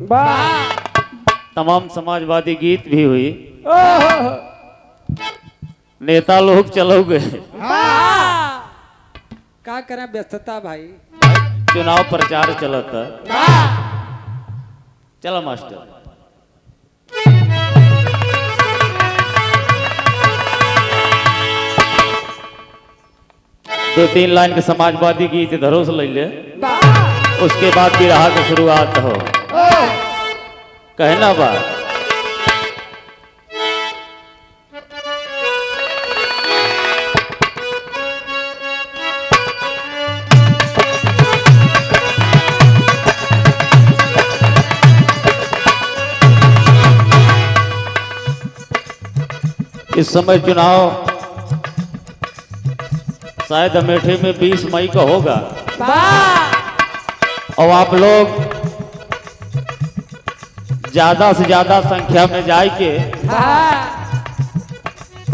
तमाम समाजवादी गीत भी हुई। नेता लोग चलो गए, का करें व्यस्तता भाई। चुनाव प्रचार चलता। चलो मास्टर। दो तीन लाइन के समाजवादी गीत इधरों से ले ले, उसके बाद भी रहा की शुरुआत हो। कहना बात इस समय चुनाव शायद अमेठी में 20 मई का होगा और आप लोग ज्यादा से ज्यादा संख्या में जाके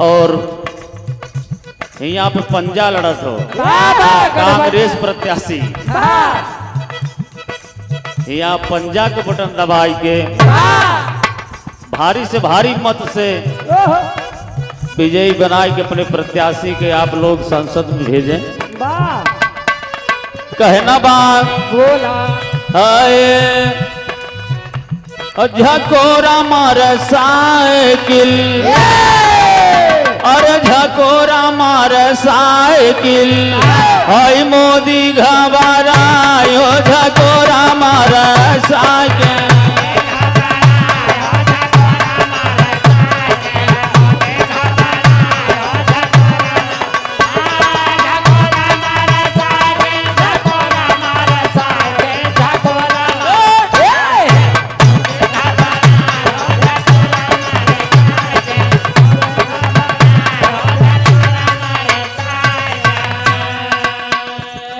और यहाँ पे पंजा लड़त हो कांग्रेस प्रत्याशी यहाँ पंजा के बटन दबाई के भारी से भारी मत से विजयी बनाए के अपने प्रत्याशी के आप लोग संसद में भेजें। कहना बात बोला झकोरा मार साइकिल, अरे झकोरा मार साइकिल, हाय मोदी घबरायो झकोरा मार साइकिल।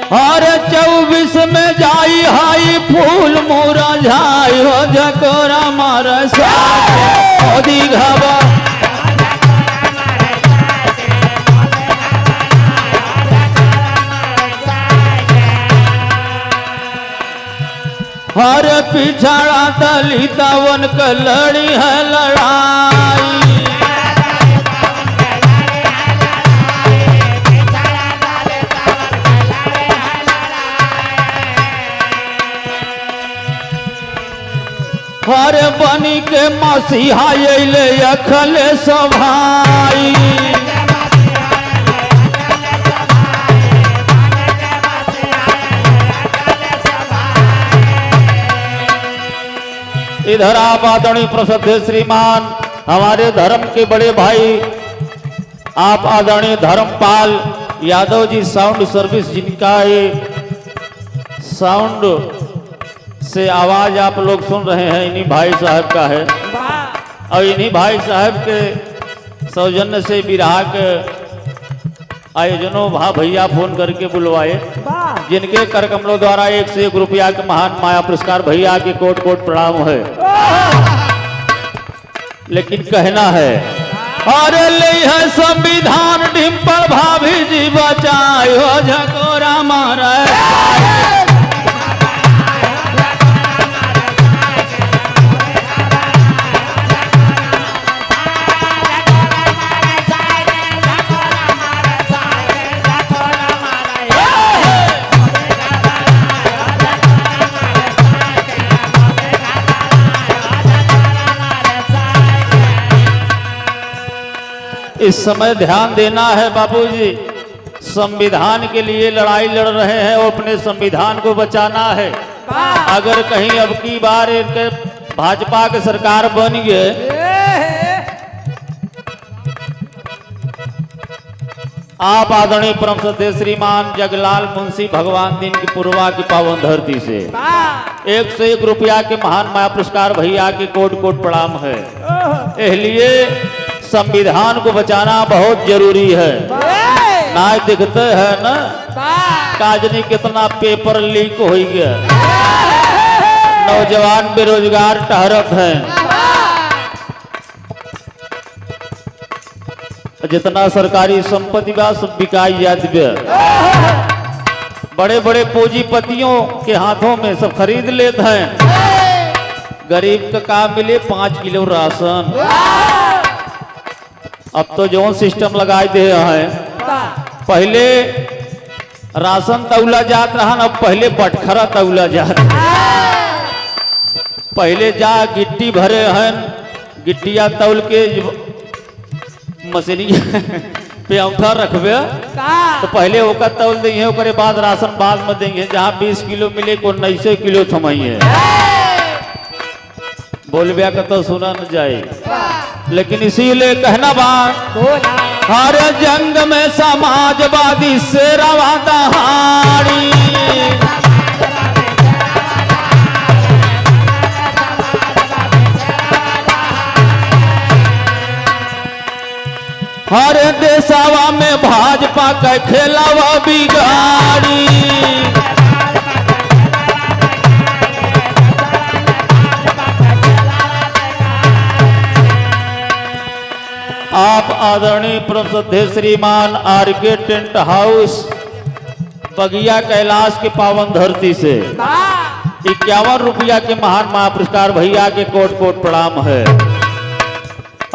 और 24 में जाई हाई फूल मोरा झाई हो झकोरा मार मोदी घबा। हर पिछड़ा दलितवन का लड़ी है लड़ाई, हर बनी के मसीहा अइले अखले सभाई। इधर आप आदरणीय प्रसिद्ध श्रीमान हमारे धर्म के बड़े भाई आप आदरणीय धर्मपाल यादव जी साउंड सर्विस, जिनका ये साउंड से आवाज आप लोग सुन रहे हैं, इन्हीं भाई साहब का है और इन्हीं भाई साहब के सौजन्य से विराह के आयोजनों भैया फोन करके बुलवाए, जिनके कर कमलों द्वारा 1 से 1 रुपया के महान माया पुरस्कार भैया के कोट कोट प्रणाम है। लेकिन कहना है और ले है संविधान डिम्पल भाभी जी बचाओ झकोरा मारा। इस समय ध्यान देना है बाबूजी, संविधान के लिए लड़ाई लड़ रहे हैं और अपने संविधान को बचाना है। अगर कहीं अब की बार भाजपा की सरकार बन गए आप आदरणीय परम सत्य श्रीमान जगलाल मुंशी भगवान दिन की पूर्वा की पावन धरती से 1 से 1 रुपया के महान माया पुरस्कार भैया के कोट कोट प्रणाम है। इसलिए संविधान को बचाना बहुत जरूरी है। ना दिखते है ना काजनी कितना पेपर लीक हो गया, नौजवान बेरोजगार टहरत हैं, जितना सरकारी संपत्ति बा सब बिकाई जाती है। बड़े बड़े पूंजीपतियों के हाथों में सब खरीद लेते हैं। गरीब का काम मिले 5 किलो राशन। अब तो जो सिस्टम लगाए दे हैं, पहले राशन तौला जात रहा, अब पहले बटखरा तौला जात। पहले जा गिट्टी भरे हैं, गिट्टिया तौल के मशीनी पे अंगूठा रखबे तो पहले ओका तौल देंगे, ओकरे बाद राशन बाद में देंगे। जहाँ 20 किलो मिले को 19 किलो थमाइए। बोलबिया का तो सुना न जाए, लेकिन इसीलिए कहना बात हर जंग में समाजवादी शेरवा दहाड़ी। हर देशवा में भाजपा का खेलावा बिगाड़ी। आप आदरणीय परमश्रद्धेय श्रीमान आर.के. टेंट हाउस बगिया कैलाश के पावन धरती से 51 रुपया के महान महापुरस्कार भैया के कोट कोट प्रणाम है।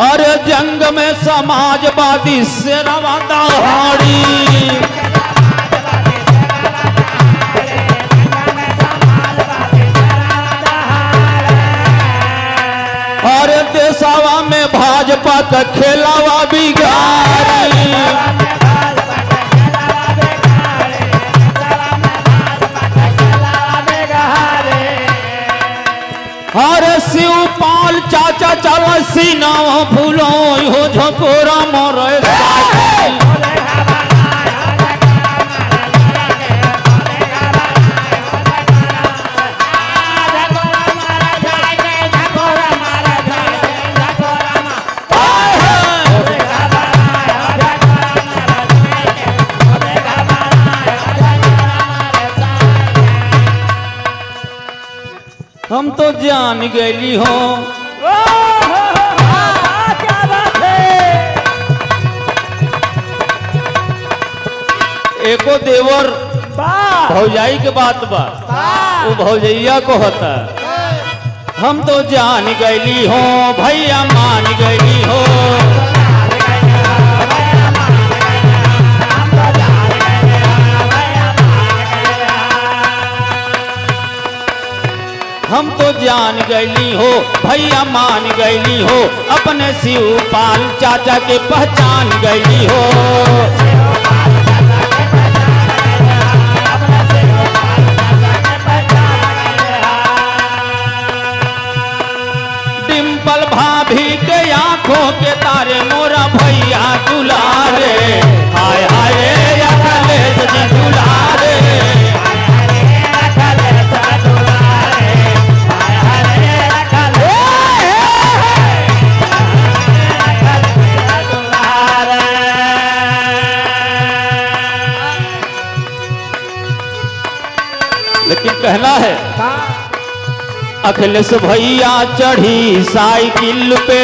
अरे जंग में समाजवादी शेरवा दहाड़ी। और देशवा में भाजपा का खेलावा बिगाड़ी। हर शिवपाल चाचा चल सीना फूलो हो झकोरा मोरे। हम तो जान गई हो क्या बात है। एको देवर भौजाई के बात बा, वो भौजैया को होता। हम तो जान गई हो भैया मान गई हो। हम तो जान गई हो भैया मान गई हो, अपने शिवपाल चाचा के पहचान गई हो। डिम्पल भाभी के आंखों के तारे मोरा भैया दुलारे। हाय हाय अखिलेश जी दुलारे। लेकिन कहना है अखिलेश भैया चढ़ी साइकिल पे।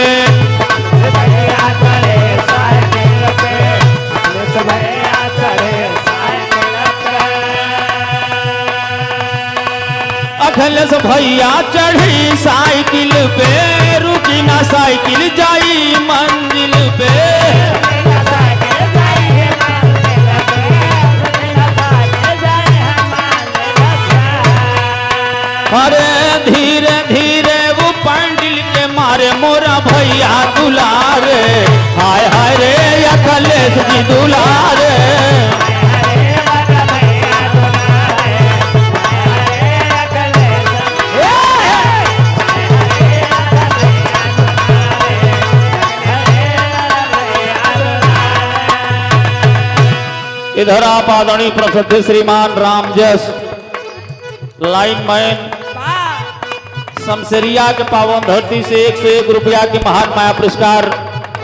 अखिलेश भैया चढ़ी साइकिल पे, रुकी ना साइकिल जाई मंजिल पे। अरे धीरे धीरे वो पंडिल के मारे मोरा भैया दुलारे। हाय हाय रे अखिलेश जी दुलारे। इधर आप आदरणीय प्रसिद्ध श्रीमान रामजस लाइनमैन शमशेरिया के पावन धरती से 101 रुपया के महान माया पुरस्कार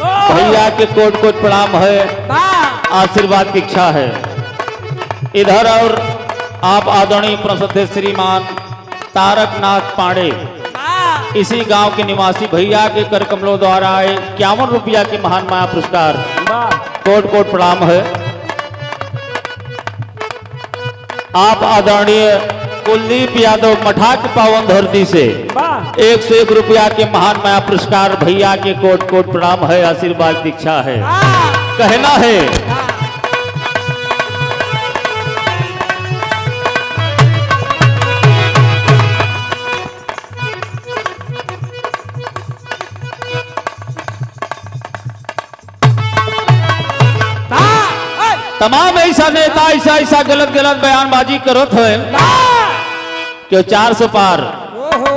भैया के कोट कोट प्रणाम है, आशीर्वाद की इच्छा है। इधर और आप आदरणीय प्रसिद्ध श्रीमान तारकनाथ पांडे इसी गांव के निवासी भैया के कर कमलों द्वारा 51 रुपया के महान माया पुरस्कार कोट कोट प्रणाम है। आप आदरणीय कुलदीप यादव मठा की पावन धरती से वाह 101 रुपया के महान माया पुरस्कार भैया के कोट कोट प्रणाम है, आशीर्वाद दीक्षा है, कहना है। तमाम ऐसा नेता ऐसा गलत गलत बयानबाजी करत है कि 400 पार ओहो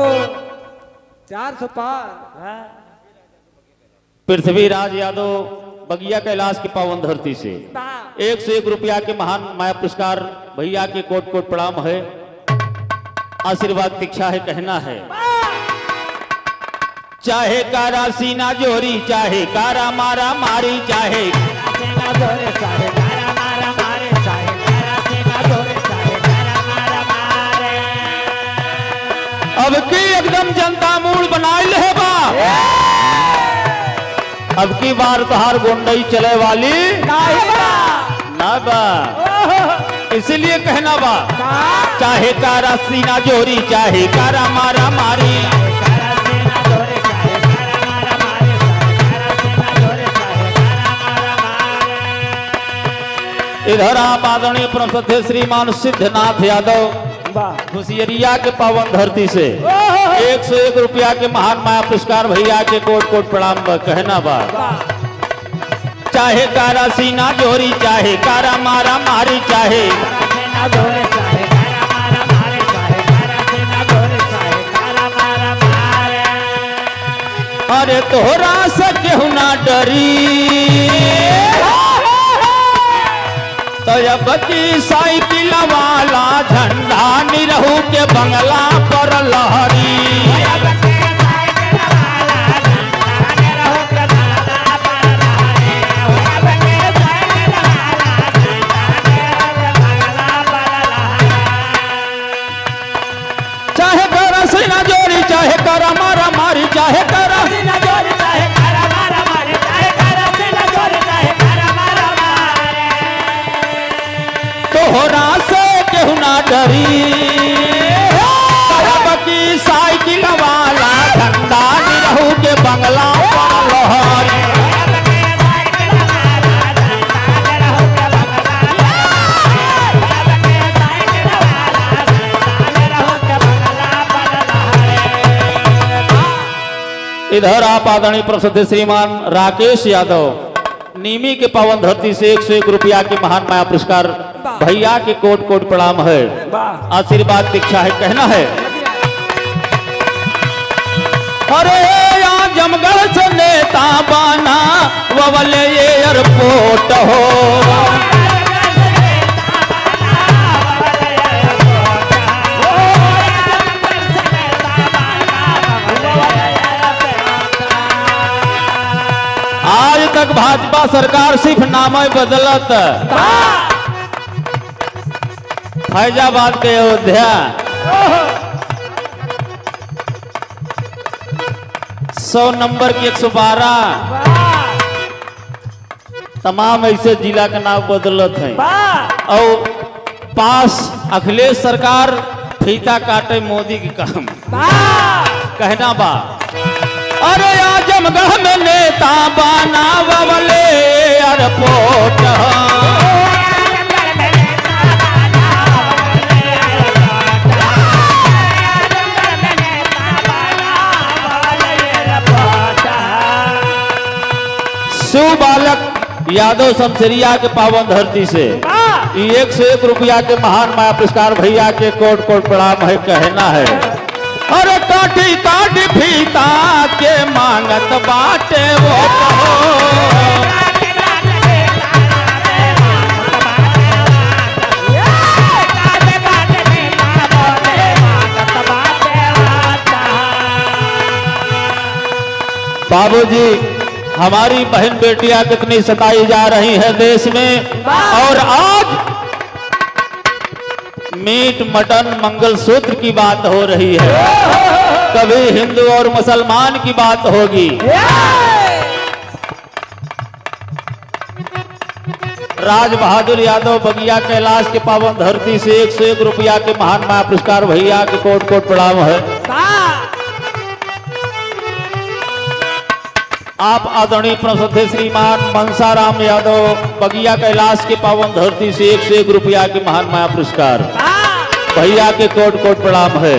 400 पार पृथ्वीराज यादव बगिया कैलाश की पावन धरती से वाह 101 रुपया के महान माया पुरस्कार भैया के कोट कोट प्रणाम है, आशीर्वाद दीक्षा है, कहना है। चाहे कारा सीना जोरी, चाहे कारा मारा मारी, चाहे सेना धोरे चाहे कारा मारा मारे चाहे कारा सेना धोरे चाहे कारा मारा मारे अब की एकदम जनता मूड बनाई ले बा, अब की बार तहार गोंडई चले वाली नहीं बा ना बा, इसीलिए कहना बा। का चाहे कारा सीना जोरी, चाहे कारा मारा मारी, कारा सेना धोरे चाहे कारा मारा मारे चाहे कारा सेना धोरे चाहे कारा मारा मारे इधर आप आदरणीय परम श्रीमान सिद्धनाथ यादव वाह खुशियरिया के पावन धरती से 101 रुपया के महान माया पुरस्कार भैया के कोट कोट प्रणाम बा, कहना बा। चाहे कारा सीना जोरी, चाहे कारा मारा मारी, चाहे सेना धोरे चाहे कारा मारा मारे चाहे कारा सेना धोरे चाहे कारा मारा मारे अरे तोहरा से केहू ना डरी, तो अब की साइकिल वाला झंडा निरहू के बंगला पर लहरी। चाहे करा सीना जोरी, चाहे करा मारा मारी, चाहे करा सेना धोरे चाहे कारा मारा मारे चाहे कारा सेना धोरे चाहे कारा मारा मारे तोहरा से केहू ना डरी, अब की साइकिल वाला झंडा निरहू के बंगला पर लहरी। इधर आप आदरणीय प्रसिद्ध श्रीमान राकेश यादव नीमी के पावन धरती से 101 रुपया के महान माया पुरस्कार भैया के कोट कोट प्रणाम है, वाह आशीर्वाद दीक्षा है, कहना है। अरे आजमगढ़ से नेता बाना ववले एयरपोर्ट हो, आज तक भाजपा सरकार सिर्फ नाम बदलत, फैजाबाद के अयोध्या 100 नंबर की 112 तमाम ऐसे जिला का नाम बदलत है। और पास अखिलेश सरकार फीता काटे मोदी की काम, कहना बा। अरे आजमगढ़ में नेता बाना ववले एयरपोर्ट, शिव बालक यादव शमशेरिया के पावन धरती से 101 रुपया के महान माया पुरस्कार भैया के कोट कोट प्रणाम है, कहना है। अरे काटी काटी फीता के मांगत बाटे वो कहो, बाबूजी हमारी बहन बेटियां कितनी सताई जा रही है देश में, और आज मीट मटन मंगलसूत्र की बात हो रही है, कभी हिंदू और मुसलमान की बात होगी। राज बहादुर यादव बगिया कैलाश के पावन धरती से 101 रुपया के महान माया पुरस्कार भैया के कोट कोट प्रणाम है। आप आदरणीय प्रसिद्ध श्रीमान मनसाराम यादव बगिया कैलाश के पावन धरती से 101 रुपया के महान माया पुरस्कार भैया के कोट कोट प्रणाम है।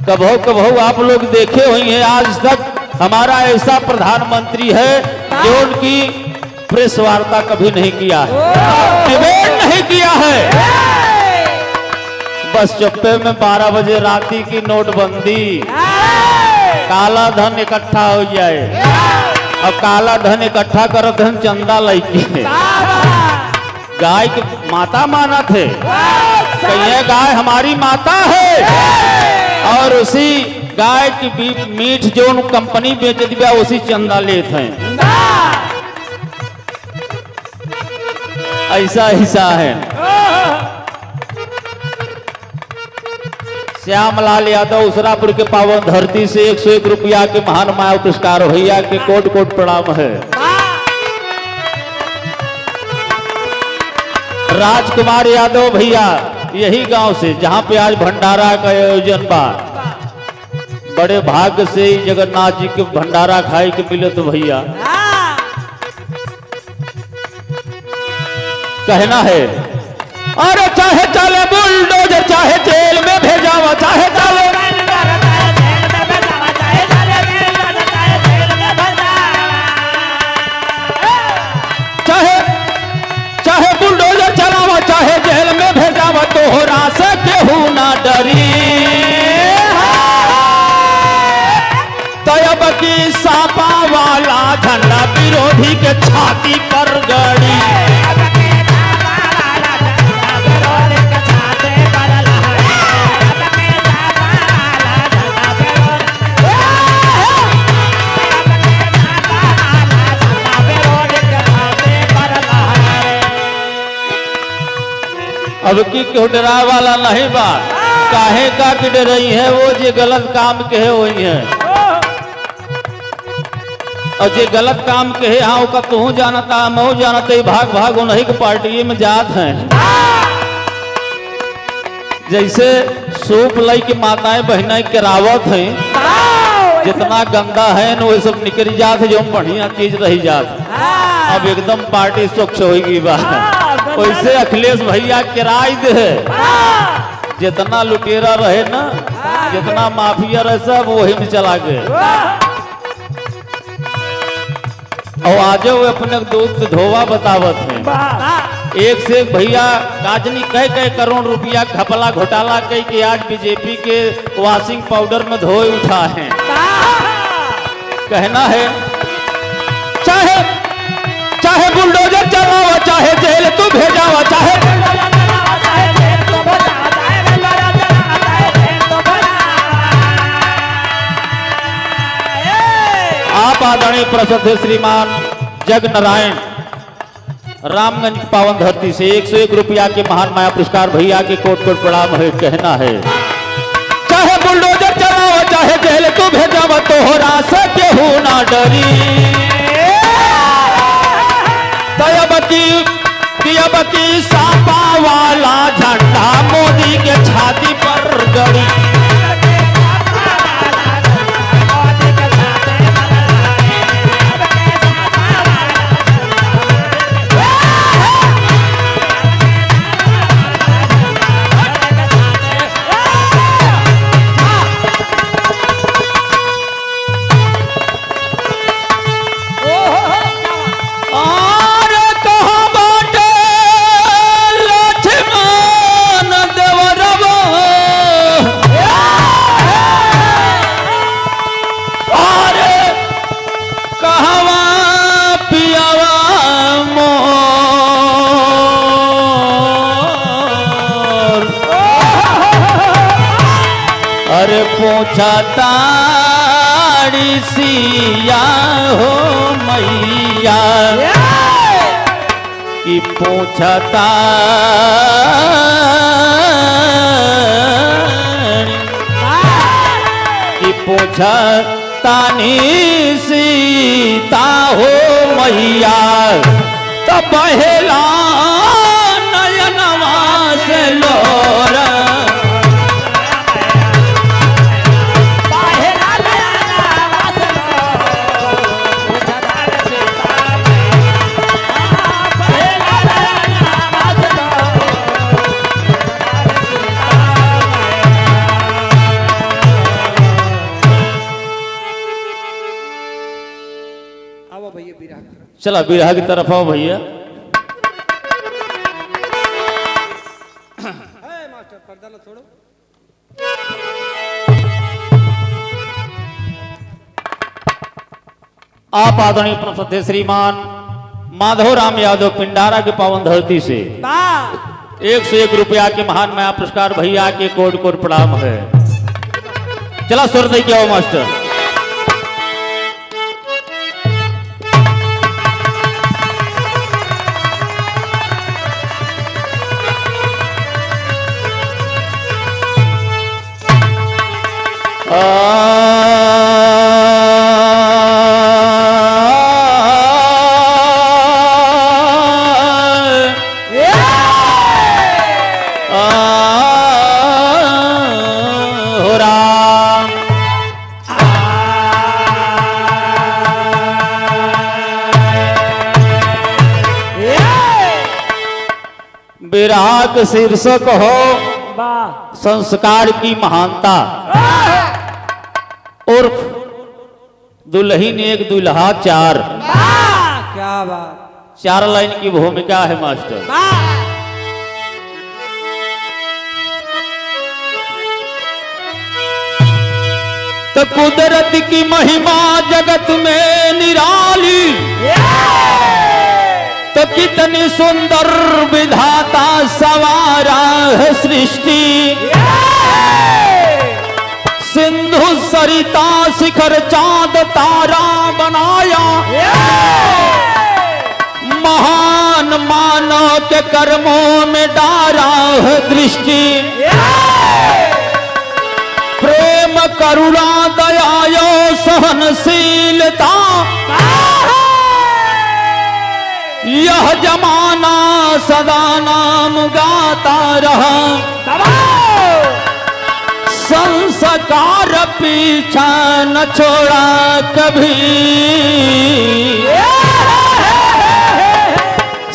कभो कभो आप लोग देखे हुए हैं, आज तक हमारा ऐसा प्रधानमंत्री है जो उनकी प्रेस वार्ता कभी नहीं किया है, डिबेट नहीं किया है। बस चुप्पे में 12 बजे राती की नोटबंदी, काला धन इकट्ठा हो जाए। अब काला धन इकट्ठा कर धन चंदा लैके गाय की माता माना थे, कहिए गाय हमारी माता है और उसी गाय की मीठ जो कंपनी बेच दिया उसी चंदा लेते हैं। ऐसा ऐसा है। श्यामलाल यादव उसरापुर के पावन धरती से 101 रुपया के महान माया पुरस्कार भैया के कोट कोट प्रणाम है। राजकुमार यादव भैया यही गांव से, जहां पे आज भंडारा का आयोजन बा, बड़े भाग्य से जगन्नाथ जी के भंडारा खाए के मिले तो भैया कहना है, अरे चाहे चले बुलडोजर चाहे जेल में भेजावा, चाहे चले चाहे बुलडोजर चलावा चाहे जेल में भेजावा, तोहरा से केहू ना डरी। तब की सापा वाला झंडा विरोधी के छाती पर गड़ी। अब की क्यों डरा वाला नहीं बा, काहे का कि डरई है वो जे गलत काम के है वही है, और जे गलत काम के है हाँ का तू जानता मैं जानते भाग भाग उन्हीं के पार्टी में जात हैं। जैसे सूप लाई की माताएं बहनाएं करावत हैं, जितना गंदा है न वो सब निकल जात है, जो बढ़िया चीज रही जात। अब एकदम पार्टी स्वच्छ होगी बात। वैसे अखिलेश भैया किराए दे है, जितना लुटेरा रहे ना, जितना माफिया रहे सब वही में चला गए। और आज वो अपने दूध से धोवा बतावत है। एक से एक भैया काजनी कई करोड़ रुपया घपला घोटाला कई के आज बीजेपी के वॉशिंग पाउडर में धोए उठा है। कहना है चाहे बुलडोजर चलावा चाहे जेल तू भेजावा, चाहे आप आदरणीय प्रसिद्ध श्रीमान जग नारायण रामगंज पावन धरती से 101 रुपया के महान माया पुरस्कार भैया के कोट कोट प्रणाम है। कहना है चाहे बुलडोजर चलावा चाहे जेल तू भेजावा, तोहरा से केहू ना डरी। तब की सापा वाला झंडा मोदी के छाती पर गड़ी। अरे पूछा ताड़ी सिया हो मैया कि पूछा कि पूछा तानी सीता हो मैया, तो बहेला नयनवा से लोर आओ भैया बिरहा चला बिरहा की तरफ आओ भैया। मास्टर पर्दा लो छोड़ो। आप आदरणीय परम सत्य श्रीमान माधव राम यादव पिंडारा के पावन धरती से 101 रुपया के महान माया पुरस्कार भैया के कोट कोट प्रणाम है। चला सुर दे के आओ मास्टर। हो राम विराग शीर्षक हो संस्कार की महानता उर्फ दुल्हन एक दुल्हा चार। क्या बात। 4 लाइन की भूमिका है मास्टर। तो कुदरत की महिमा जगत में निराली तो कितनी सुंदर विधाता सवारा है सृष्टि। सिंधु सरिता शिखर चांद तारा बनाया महान मानव के कर्मों में डारा है दृष्टि। प्रेम करुणा दया यो सहनशीलता यह जमाना सदा नाम गाता रहा। संस्कार पीछा न छोड़ा कभी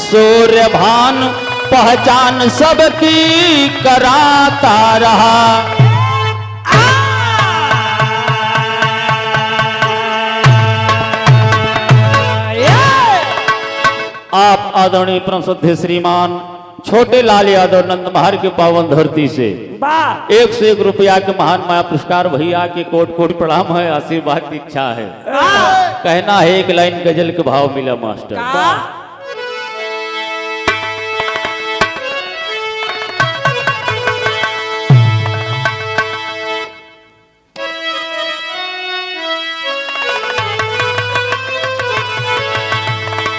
सूर्य भान पहचान सबकी कराता रहा। आप आदरणीय परम श्रद्धेय श्रीमान छोटे लाल यादव नंदमहर के पावन धरती से 101 रुपया के महान माया पुरस्कार भैया के कोट कोट प्रणाम है। आशीर्वाद की इच्छा है। कहना है एक लाइन गजल के भाव मिला मास्टर।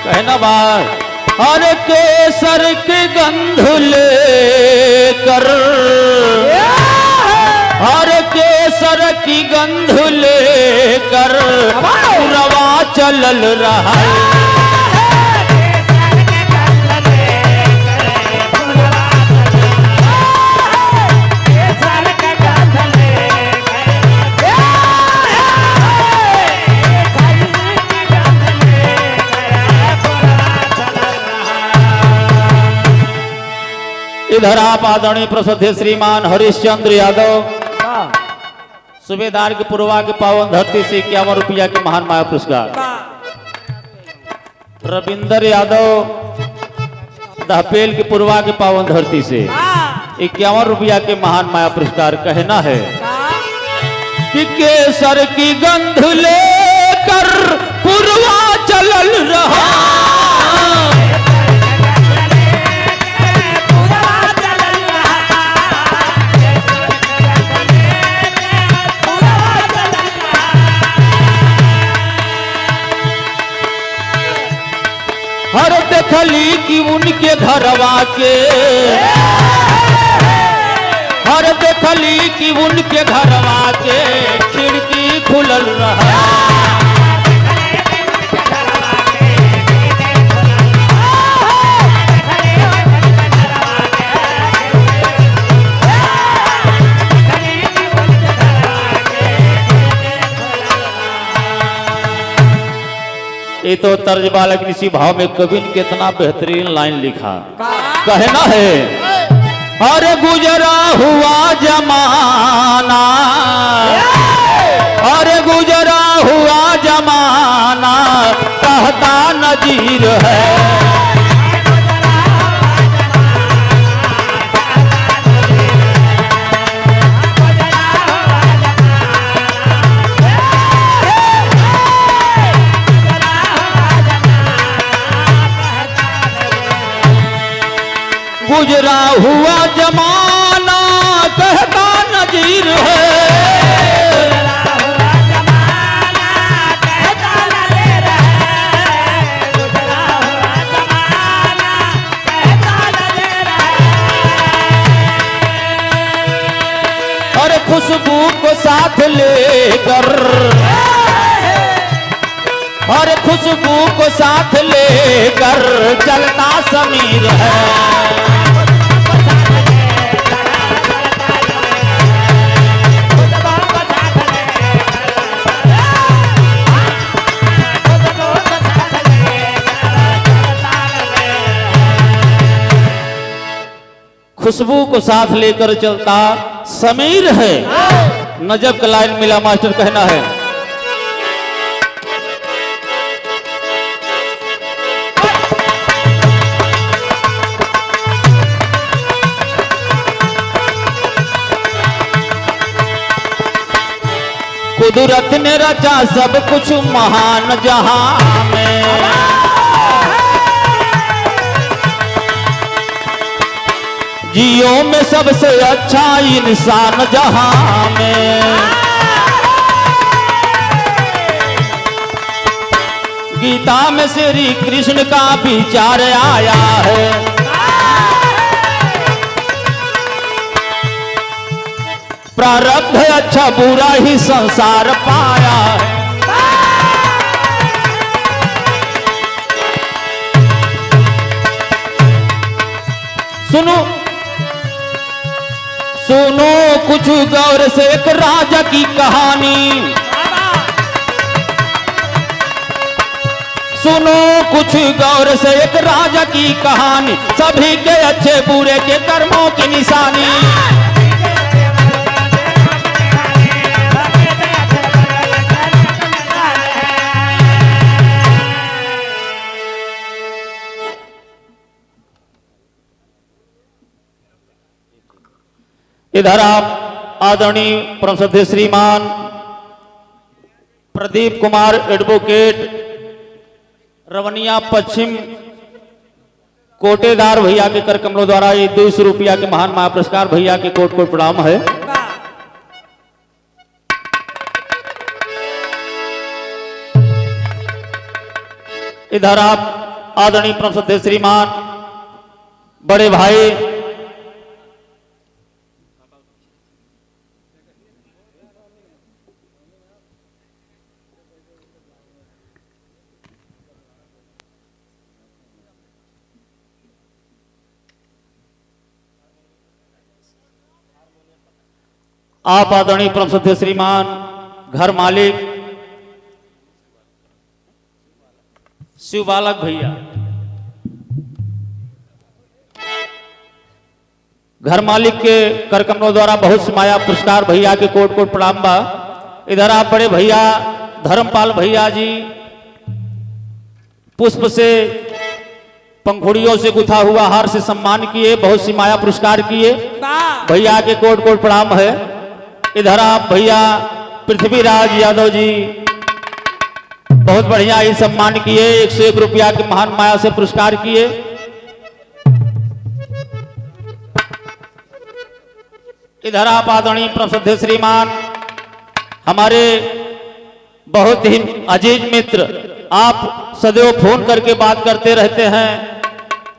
कहना बात हर केसर के गंध लेकर हर केसर की गंध लेकर रवा चलल रहा। इधर आप आदरणीय प्रसिद्ध श्रीमान हरिश्चंद्र यादव सूबेदार के पूर्वा के पावन धरती से 51 रुपया के महान माया पुरस्कार। रविंदर यादव दहपेल के पूर्वा के पावन धरती से 51 रुपया के महान माया पुरस्कार। कहना है कि केसर की गंध लेकर पूर्वा चलल रहा। हर देखली कि उनके घरवा के हर देखली कि उनके घरवा के खिड़की खुलल रहा। ये तो तर्ज बालक इसी भाव में कवि ने कितना बेहतरीन लाइन लिखा। कहना है, अरे गुजरा हुआ जमाना, अरे गुजरा हुआ जमाना कहता नजीर है। गुजरा हुआ जमाना कहता नजीर है। और खुशबू को साथ लेकर, और खुशबू को साथ लेकर चलता समीर है। खुशबू को साथ लेकर चलता समीर है। नजब का लाइन मिला मास्टर। कहना है, कुदरत ने रचा सब कुछ महान जहां में, जियो में सबसे अच्छा इंसान जहां में। गीता में श्री कृष्ण का विचार आया है, प्रारब्ध अच्छा बुरा ही संसार पाया है। सुनो सुनो कुछ गौर से एक राजा की कहानी, सुनो कुछ गौर से एक राजा की कहानी, सभी के अच्छे बुरे के कर्मों की निशानी। इधर आप आदरणीय परम श्रद्धेय श्रीमान प्रदीप कुमार एडवोकेट रवनिया पश्चिम कोटेदार भैया के कर कमलों द्वारा ये 200 रुपया के महान महा पुरस्कार भैया के कोट कोट प्रणाम है। इधर आप आदरणीय परम श्रद्धेय श्रीमान बड़े भाई आप आदरणीय परम श्रद्धेय श्रीमान घर मालिक शिव बालक भैया, घर मालिक के कर कमलों द्वारा बहुत समाया पुरस्कार भैया के कोट कोट प्रणाम बा। इधर आप बड़े भैया धर्मपाल भैया जी पुष्प से पंखुड़ियों से गुथा हुआ हार से सम्मान किए, बहुत सिमाया पुरस्कार किए भैया के कोट कोट प्रणाम है। इधर आप भैया पृथ्वीराज यादव जी बहुत बढ़िया ही सम्मान किए, 101 रुपया के महान माया से पुरस्कार किए। इधर आप आदरणीय परम श्रद्धेय श्रीमान हमारे बहुत ही अजीज मित्र, आप सदैव फोन करके बात करते रहते हैं।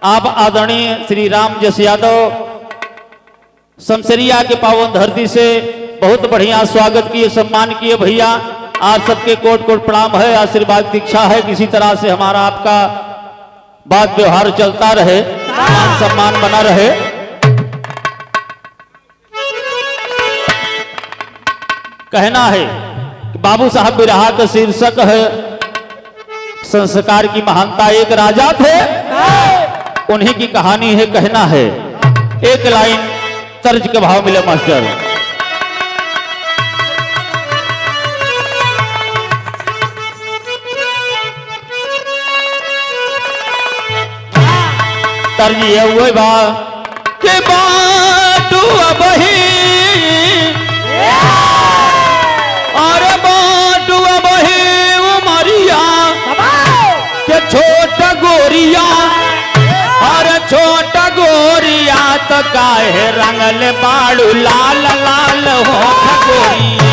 आप आदरणीय श्री राम जस यादव शमशेरिया के पावन धरती से बहुत बढ़िया स्वागत किए, सम्मान किए भैया। आप सबके कोट कोट प्रणाम है, आशीर्वाद की इच्छा है किसी तरह से हमारा आपका बात व्यवहार चलता रहे, मान सम्मान बना रहे। कहना है कि बाबू साहब बिरहा का शीर्षक है संस्कार की महानता। एक राजा थे, उन्हीं की कहानी है, कहना है। एक लाइन तर्ज के भाव मिले मास्टर। तर्ज ये हुए बा के बाटू अबही, अरे बाटू अबही उमरिया के छोटा गोरिया, अरे छोटा गोरिया तो काहे रंगल बाड़ू लाल लाल होठ गोरिया।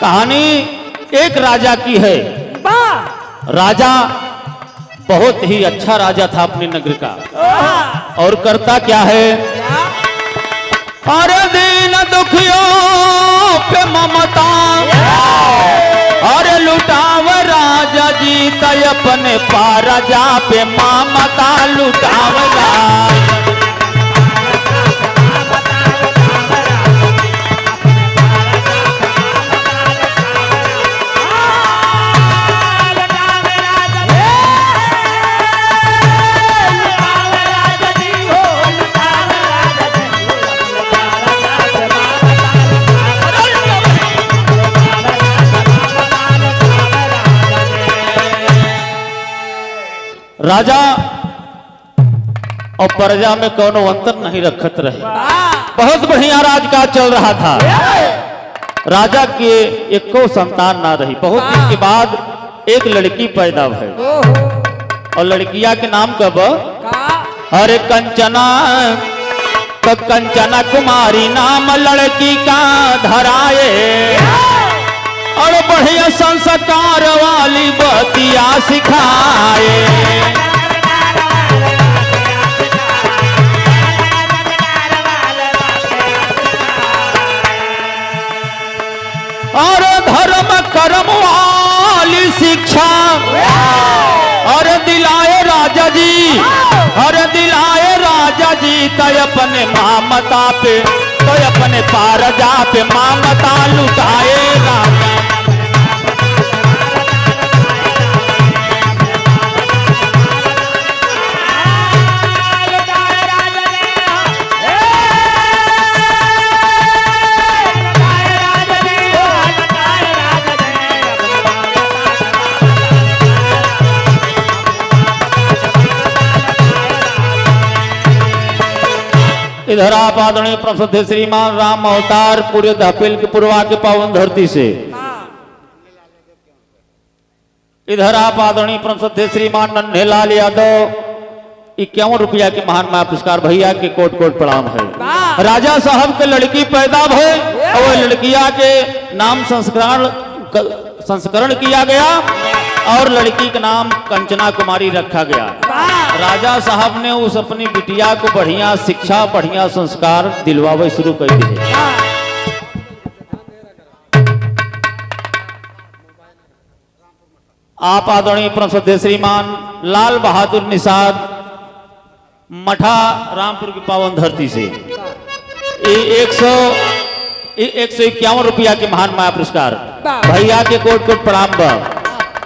कहानी एक राजा की है। राजा बहुत ही अच्छा राजा था अपने नगर का, और करता क्या है, अरे दीन दुखियों पे ममता, अरे लुटाव राजा जी तय अपने पारजा पे ममता लुटाव राजा। राजा और प्रजा में कोनो अंतर नहीं रखत रहे। बहुत बढ़िया राजकाज चल रहा था। राजा के एको संतान ना रही। बहुत दिन के बाद एक लड़की पैदा भई, और लड़किया के नाम कब, अरे कंचना, तो कंचना कुमारी नाम लड़की का धराए, और बढ़िया संस्कार वाली बतिया सिखाए। और धर्म कर्म वाली शिक्षा और दिलाए राजा जी, और दिलाए राजा जी तय अपने ममता पे, तो अपने पारजा पे ममता लुटाए राजा। इधर आप आदरणीय प्रसिद्ध श्रीमान राम अवतार पूरे दहपेल के पूर्वा के पावन धरती से, इधर आप आदरणीय प्रसिद्ध श्रीमान नन्हेलाल यादव 51 रुपया के महान माया पुरस्कार भैया के कोट कोट प्रणाम है। राजा साहब के लड़की पैदा भई, और वह लड़किया के नाम संस्करण किया गया, और लड़की का नाम कंचना कुमारी रखा गया। राजा साहब ने उस अपनी बिटिया को बढ़िया शिक्षा, बढ़िया संस्कार दिलवावे शुरू कर दिए। आप आदरणीय प्रसिद्ध श्रीमान लाल बहादुर निषाद मठा रामपुर की पावन धरती से 151 रुपया के महान माया पुरस्कार भैया के कोट कोट प्रणाम।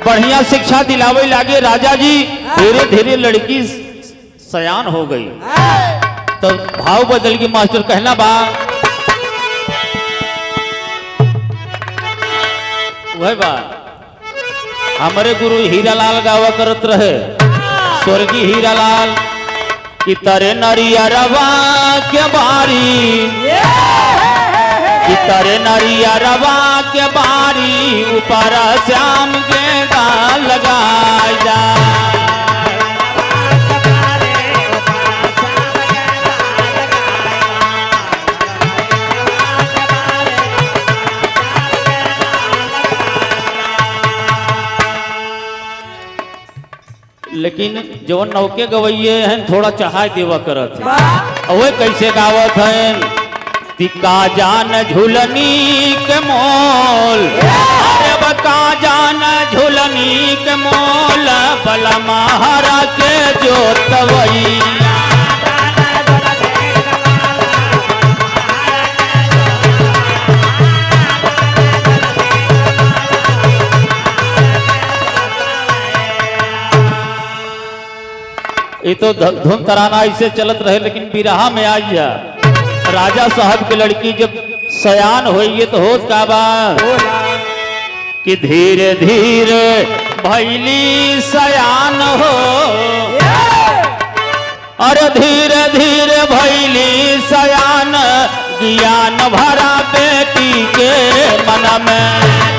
बढ़िया शिक्षा दिलावे लागे राजा जी। धीरे धीरे लड़की सयान हो गई, तो भाव बदल के मास्टर कहना बा, वह बा हमारे गुरु हीरालाल गावा करत रहे, स्वर्गीय हीरालाल कि तरे नरियरवा के बारी, कि तरे नरियरवा के बारी ऊपर श्याम गेंदा लगाई जा। लेकिन जो नौके गवैये हैं थोड़ा चाहा देवा करत है। वाह अवे कैसे गावत हैं तिका जान झुलनी के मोल, अरे बका जान झुलनी के मोल, बला महारा के जोतवैया। ये तो धुन तराना ऐसे चलत रहे, लेकिन बिरहा में आ जा राजा साहब की लड़की जब सयान होइए तो होत का बा कि धीरे धीरे भैली सयान हो, अरे धीरे धीरे भैली सयान, ज्ञान भरा बेटी के मन में।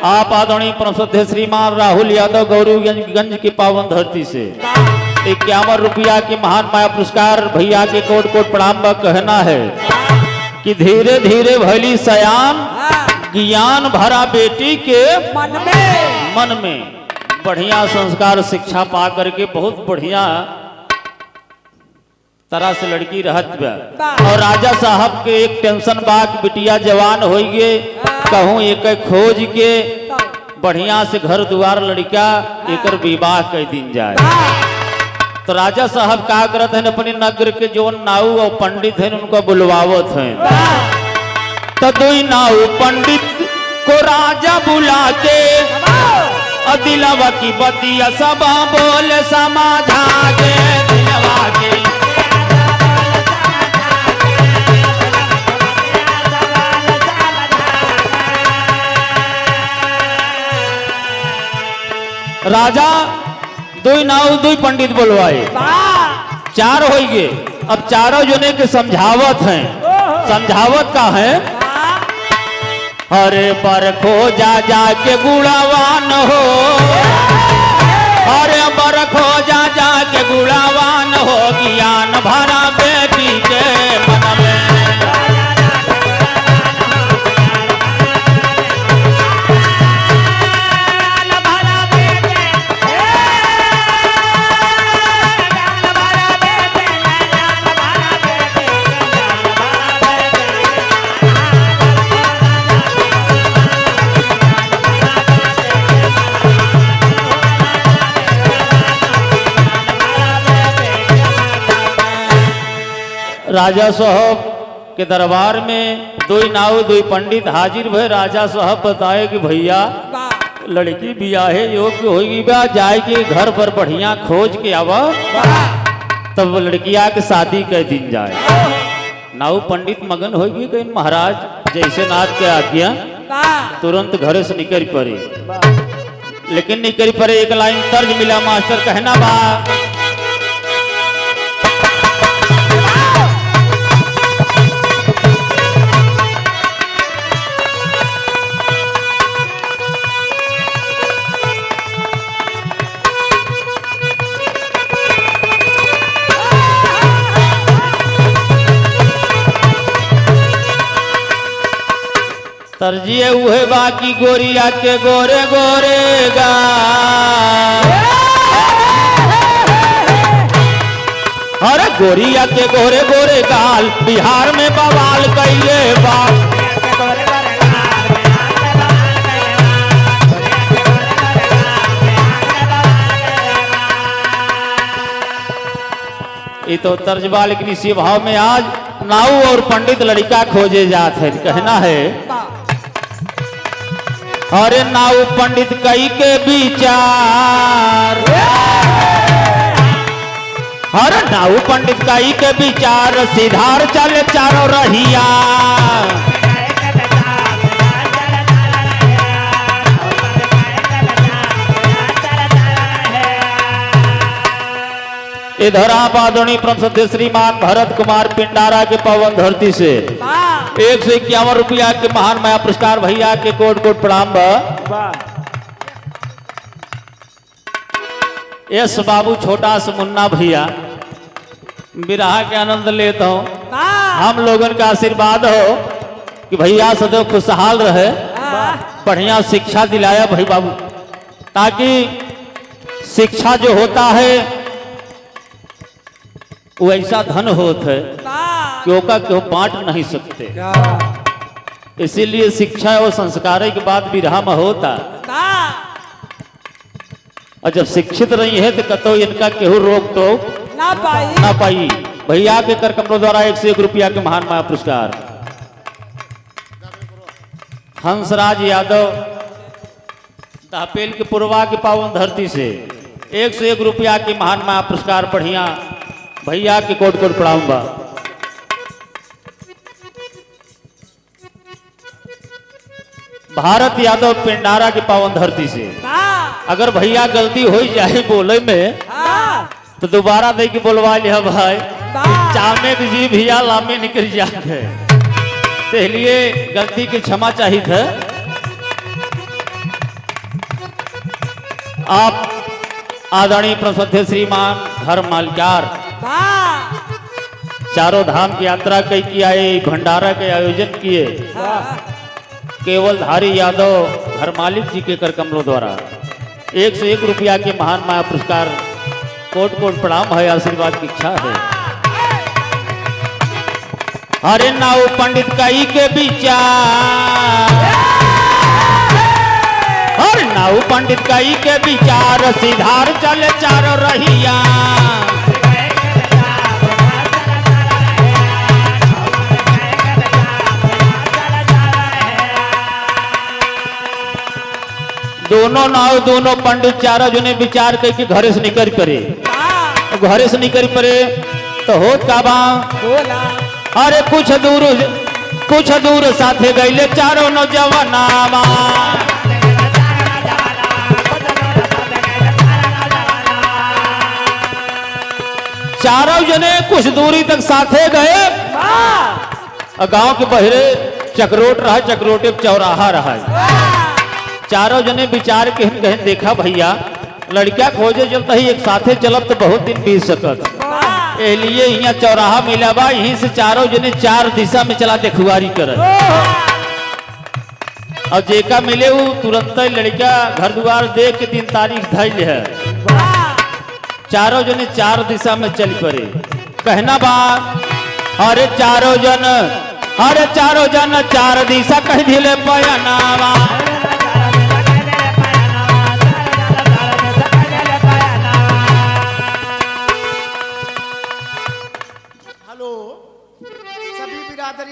आप आदरणीय परम श्रद्धेय श्रीमान राहुल यादव गौरीगंज की पावन धरती से 51 रुपया के महान माया पुरस्कार भैया के कोट कोट प्रणाम का कहना है कि धीरे धीरे भली सयान, ज्ञान भरा बेटी के मन में बढ़िया संस्कार शिक्षा पा करके बहुत बढ़िया तरह से लड़की रहत बा। और राजा साहब के एक टेंशन बा कि बिटिया जवान होइगे, कहूँ एक खोज के बढ़िया से घर द्वार लड़का एक विवाह कर दिन जाए। तो राजा साहब का करत हैं अपने नगर के जो नाऊ और पंडित हैं उनको बुलवावत हैं। तो दुई नाऊ पंडित को राजा बुला के दिलवा की बतिया सब बोल समझा के, दिलवा के राजा दुई नाव दुई पंडित बोलवाए, चार हो गए। अब चारों जने के समझावत हैं, समझावत का है अरे बरखो जा जा के गुड़ावान हो, अरे बरखो जा जा के गुड़ावान हो, ज्ञान भरा बेटी के मन में। राजा साहब के दरबार में दुई नाव दुई पंडित हाजिर भे। राजा साहब बताए कि भैया लड़की बियाहे योग्य होगी बा, जाए के घर पर बढ़िया खोज के आवा, तब लड़किया के शादी कर दिन जाए। नाव पंडित मगन होगी कहीं महाराज जैसे नाथ के आज्ञा तुरंत घरे से निकल पड़े, लेकिन निकल पड़े एक लाइन तर्ज मिला मास्टर कहना बा तरजिए उहे बाकी गोरिया के गोरे गोरे गा, अरे गोरिया के गोरे गोरे गाल बिहार में बवाल कैले बा। ये तो तर्जबा लेकिन इसी भाव में आज नाऊ और पंडित लड़का खोजे जाते हैं। कहना है अरे नाऊ पंडित कई के विचार, अरे नाऊ पंडित कई के विचार, सिधार चले चारों रहिया। इधर आप आदरणीय परम श्रद्धेय श्रीमान भरत कुमार पिंडारा के पावन धरती से 151 रुपया के महान माया पुरस्कार भैया के कोट कोट प्रणाम बा। यस बाबू छोटा सा मुन्ना भैया विरहा के आनंद लेता हूँ। हम लोगन का आशीर्वाद हो कि भैया सदैव खुशहाल रहे, बढ़िया शिक्षा दिलाया भाई बाबू, ताकि शिक्षा जो होता है वो ऐसा धन होता है कि ओका क्यों बांट नहीं सकते। इसीलिए शिक्षा और संस्कार के बाद विरहा में होता। और जब शिक्षित नहीं है तो कतो इनका केहू रोक टोक ना पाई। भैया के कर कमलों द्वारा 101 रुपया के महान माया पुरस्कार हंसराज यादव दापेल के पूर्वा की पावन धरती से 101 रुपया की महान माया पुरस्कार बढ़िया भैया के कोट कोट प्रणाम बा। भारत यादव पिंडारा की पावन धरती से अगर भैया गलती हो जाए बोले में तो दोबारा दे के बोलवा लिया भाई, चामे की जी भैया लामे निकल जाए, इसलिए गलती की क्षमा चाहिए था। आप आदरणीय प्रसिद्ध श्रीमान धर्म मालकार चारों धाम की यात्रा कई किया, भंडारा के आयोजन किए केवल धारी यादव धर्मालिक जी के कर कमलों द्वारा 101 रुपया के महान माया पुरस्कार कोट कोट प्रणाम है, आशीर्वाद की इच्छा है। हरे नाव पंडित कई के विचार, हर नाव पंडित कई के विचार सिधार चले चारों रहिया। दोनों नाव दोनों पंडित चारों जने विचार करके घरे से निकल पड़े, घरे से निकल पड़े तो होत का बा अरे कुछ दूर साथे गईले चारों नौजवानावा। चारों जने कुछ दूरी तक साथे गए, गांव के बहरे चक्रोट रहा, चक्रोटे चौराहा रहा। चारों जने विचार के हम कहें देखा भैया लड़किया खोजे चलता ही एक साथे चलब तो बहुत दिन बीत सकत, इसलिए यहाँ चौराहा मिला बा, यहीं से चारों जने चार दिशा में चला देखुआरी कर। और जेका मिले वो तुरंत लड़किया घर द्वार देख के दिन तारीख धैल है, चारों जने चार दिशा में चल पड़े। कहना बा अरे चारों जन चार दिशा कह दिले पयनावा।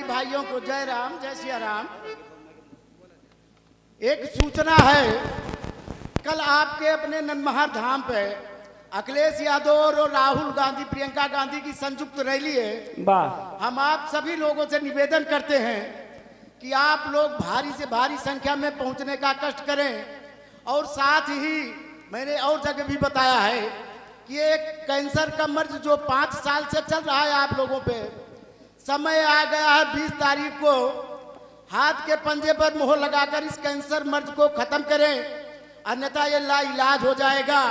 भाइयों को जय राम, जय सिया राम। एक सूचना है, कल आपके अपने ननमहार धाम पे अखिलेश यादव और राहुल गांधी प्रियंका गांधी की संयुक्त रैली है। हम आप सभी लोगों से निवेदन करते हैं कि आप लोग भारी से भारी संख्या में पहुंचने का कष्ट करें, और साथ ही मैंने और जगह भी बताया है कि एक कैंसर का मर्ज जो 5 साल से चल रहा है आप लोगों पे, समय आ गया है 20 तारीख को हाथ के पंजे पर मोहर लगाकर इस कैंसर मर्ज को खत्म करें, अन्यथा ये लाइलाज हो जाएगा।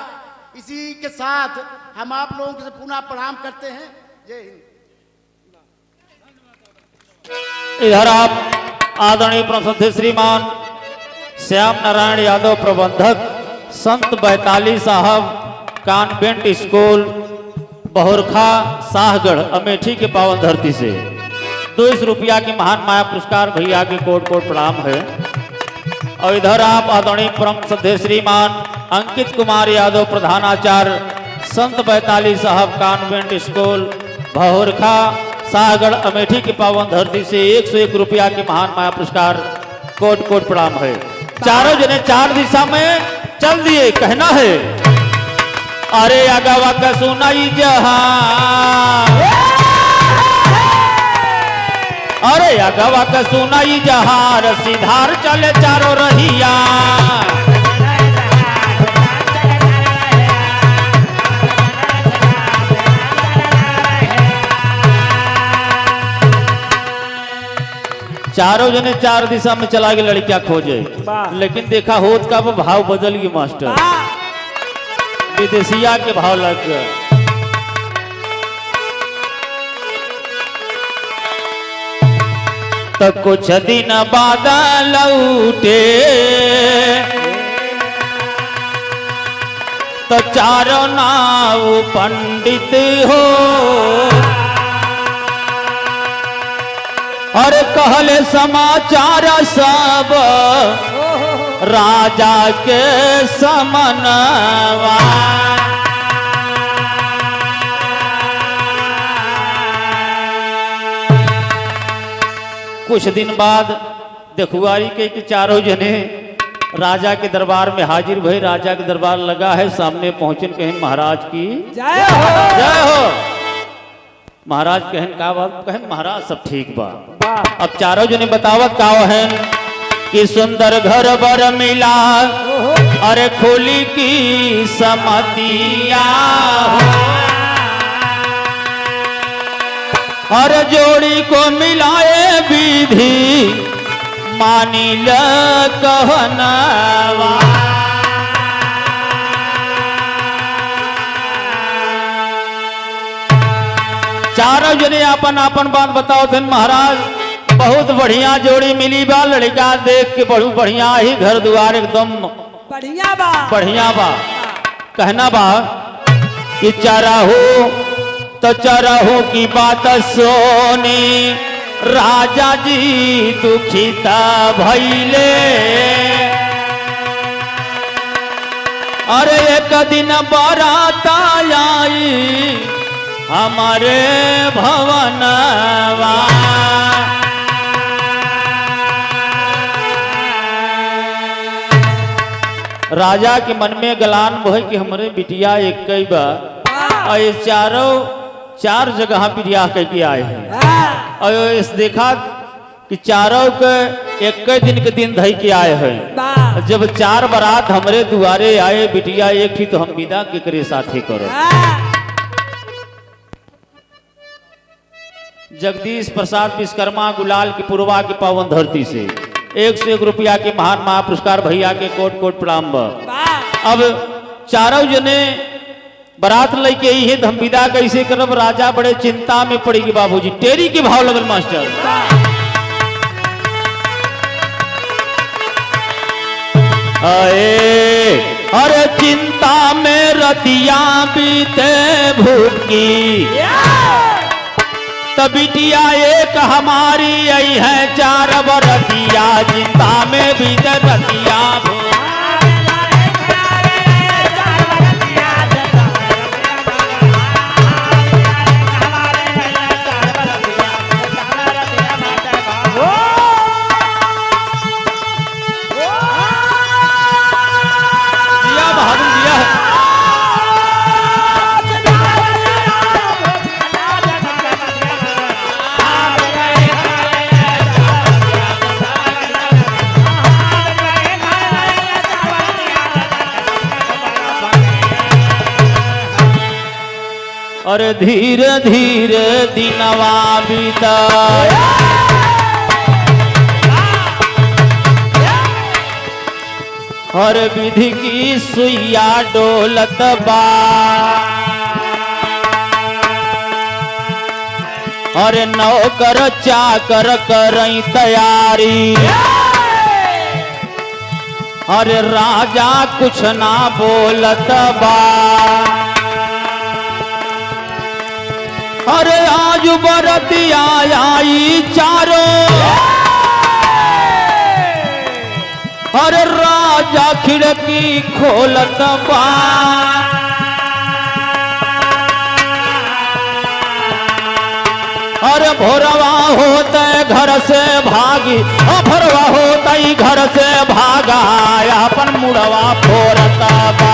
इसी के साथ हम आप लोगों से पुनः प्रणाम करते हैं। जय हिंद। इधर आप आदरणीय प्रसिद्ध श्रीमान श्याम नारायण यादव प्रबंधक संत बैताली साहब कॉन्वेंट स्कूल बहुरखा शाहगढ़ अमेठी के पावन धरती से 200 रुपया की महान माया पुरस्कार भैया के कोट कोट प्रणाम है। और इधर आप आदरणीय परम श्रद्धेय श्रीमान अंकित कुमार यादव प्रधानाचार्य संत बैताली साहब कॉन्वेंट स्कूल बहुरखा शाहगढ़ अमेठी की पावन धरती से 101 रुपया की महान माया पुरस्कार कोट कोट प्रणाम है। चारों जने चार दिशा में चल दिए। कहना है अरे अगवा का सुनाई जहां, अरे अगवा का सुनाई जहां सीधार चले चारों रहिया। चारों जने चार दिशा में चला गए लड़कियां खोजे, लेकिन देखा होत का वो भाव बदल गई मास्टर, विदेशिया के भाव लग गए। तो कुछ दिन बाद लौटे तो चारों नाव पंडित हो और कहले समाचार सब राजा के समनवा। कुछ दिन बाद देखुआरी के चारों जने राजा के दरबार में हाजिर भई। राजा के दरबार लगा है, सामने पहुंचन कहें महाराज की जय हो। जय हो। महाराज कहन का बात कहें महाराज सब ठीक बा। अब चारों जने बतावत का है कि सुंदर घर बर मिला अरे खोली की समतिया और जोड़ी को मिलाए विधि मानी ल कहनवा। चारों जने अपन अपन बात बताओ थे महाराज। बहुत बढ़िया जोड़ी मिली बा, लड़का देख के बहुत बढ़िया ही घर द्वार एकदम बढ़िया बा बढ़िया बा। कहना बा कि चरहू तो चरहू की बात सोनी राजा जी दुखित भइले। अरे एक दिन बारात आई हमारे भवनवा। राजा के मन में गलान भय कि हमारे बिटिया एक कई बा और ये चार जगह बिटिया कह के आए हैं और इस देखा कि चारों के एक दिन के दिन धई के आए हैं। जब चार बारात हमारे दुआरे आए बिटिया एक ही तो हम विदा के करे साथे करो। जगदीश प्रसाद विश्वकर्मा गुलाल की पूर्वा की पावन धरती से 101 रुपया के महान महापुरस्कार भैया के कोट कोट प्रणाम बा। अब चारों जने बारात लेके आई है, हम विदा कैसे करब। राजा बड़े चिंता में पड़ेगी बाबूजी। टेरी के भाव लगल मास्टर। अरे अरे चिंता में रतिया बीते भूख की तबिटिया एक हमारी आई है चार बरतिया चिंता में बीते रतिया भूख। अरे धीरे धीरे दिनवा बीता हर विधि की सुइया डोलत बा। अरे नौकर चाकर करई तैयारी अरे राजा कुछ ना बोलत बा। अरे आज बरतिया आई चारों अरे राजा खिड़की खोलत बा। अरे भोरवा होते घर से भागी भोरवा होते घर से भागा अपन मुड़वा फोरत बा।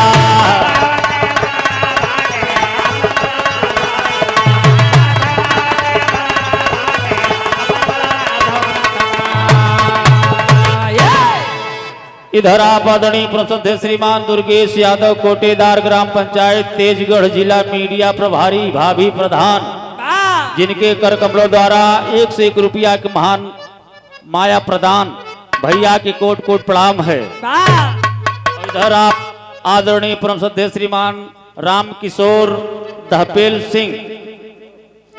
इधर आप आदरणीय प्रसिद्ध श्रीमान दुर्गेश यादव कोटेदार ग्राम पंचायत तेजगढ़ जिला मीडिया प्रभारी भाभी प्रधान जिनके कर कमलों द्वारा 101 रुपया के महान माया प्रदान भैया के कोट कोट प्रणाम है। इधर आप आदरणीय प्रसिद्ध श्रीमान राम किशोर दहपेल सिंह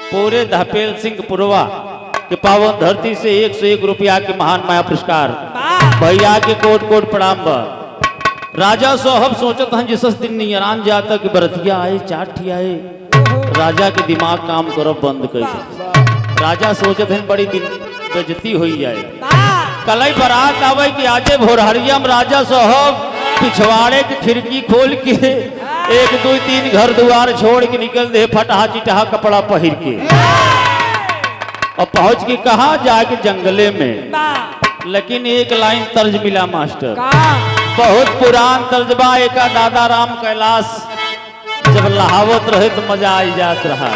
पूरे दहपेल सिंह पुरवा कि पावन धरती से 101 रुपया के महान माया पुरस्कार भैया के कोट कोट प्रणाम बा। राजा साहब सोचत हन जिस दिन नियरान जाता कि बरतिया आए चाठी आए, राजा के दिमाग काम करब बंद कर दे। राजा सोचत हन बड़ी दिन बेइज्जती हो जाए। कलई बारात आवे कि आजे भोरहरिया में राजा साहब पिछवाड़े की खिड़की खोल के 1 2 3 घर द्वार छोड़ के निकल दे फटहा चिटहा कपड़ा पहिर के और पहुंच के कहा जाके जंगले में। लेकिन एक लाइन तर्ज मिला मास्टर, बहुत पुरान तर्जबा। एक दादा राम कैलाश जब लहावत रहे तो मजा आई जात रहा।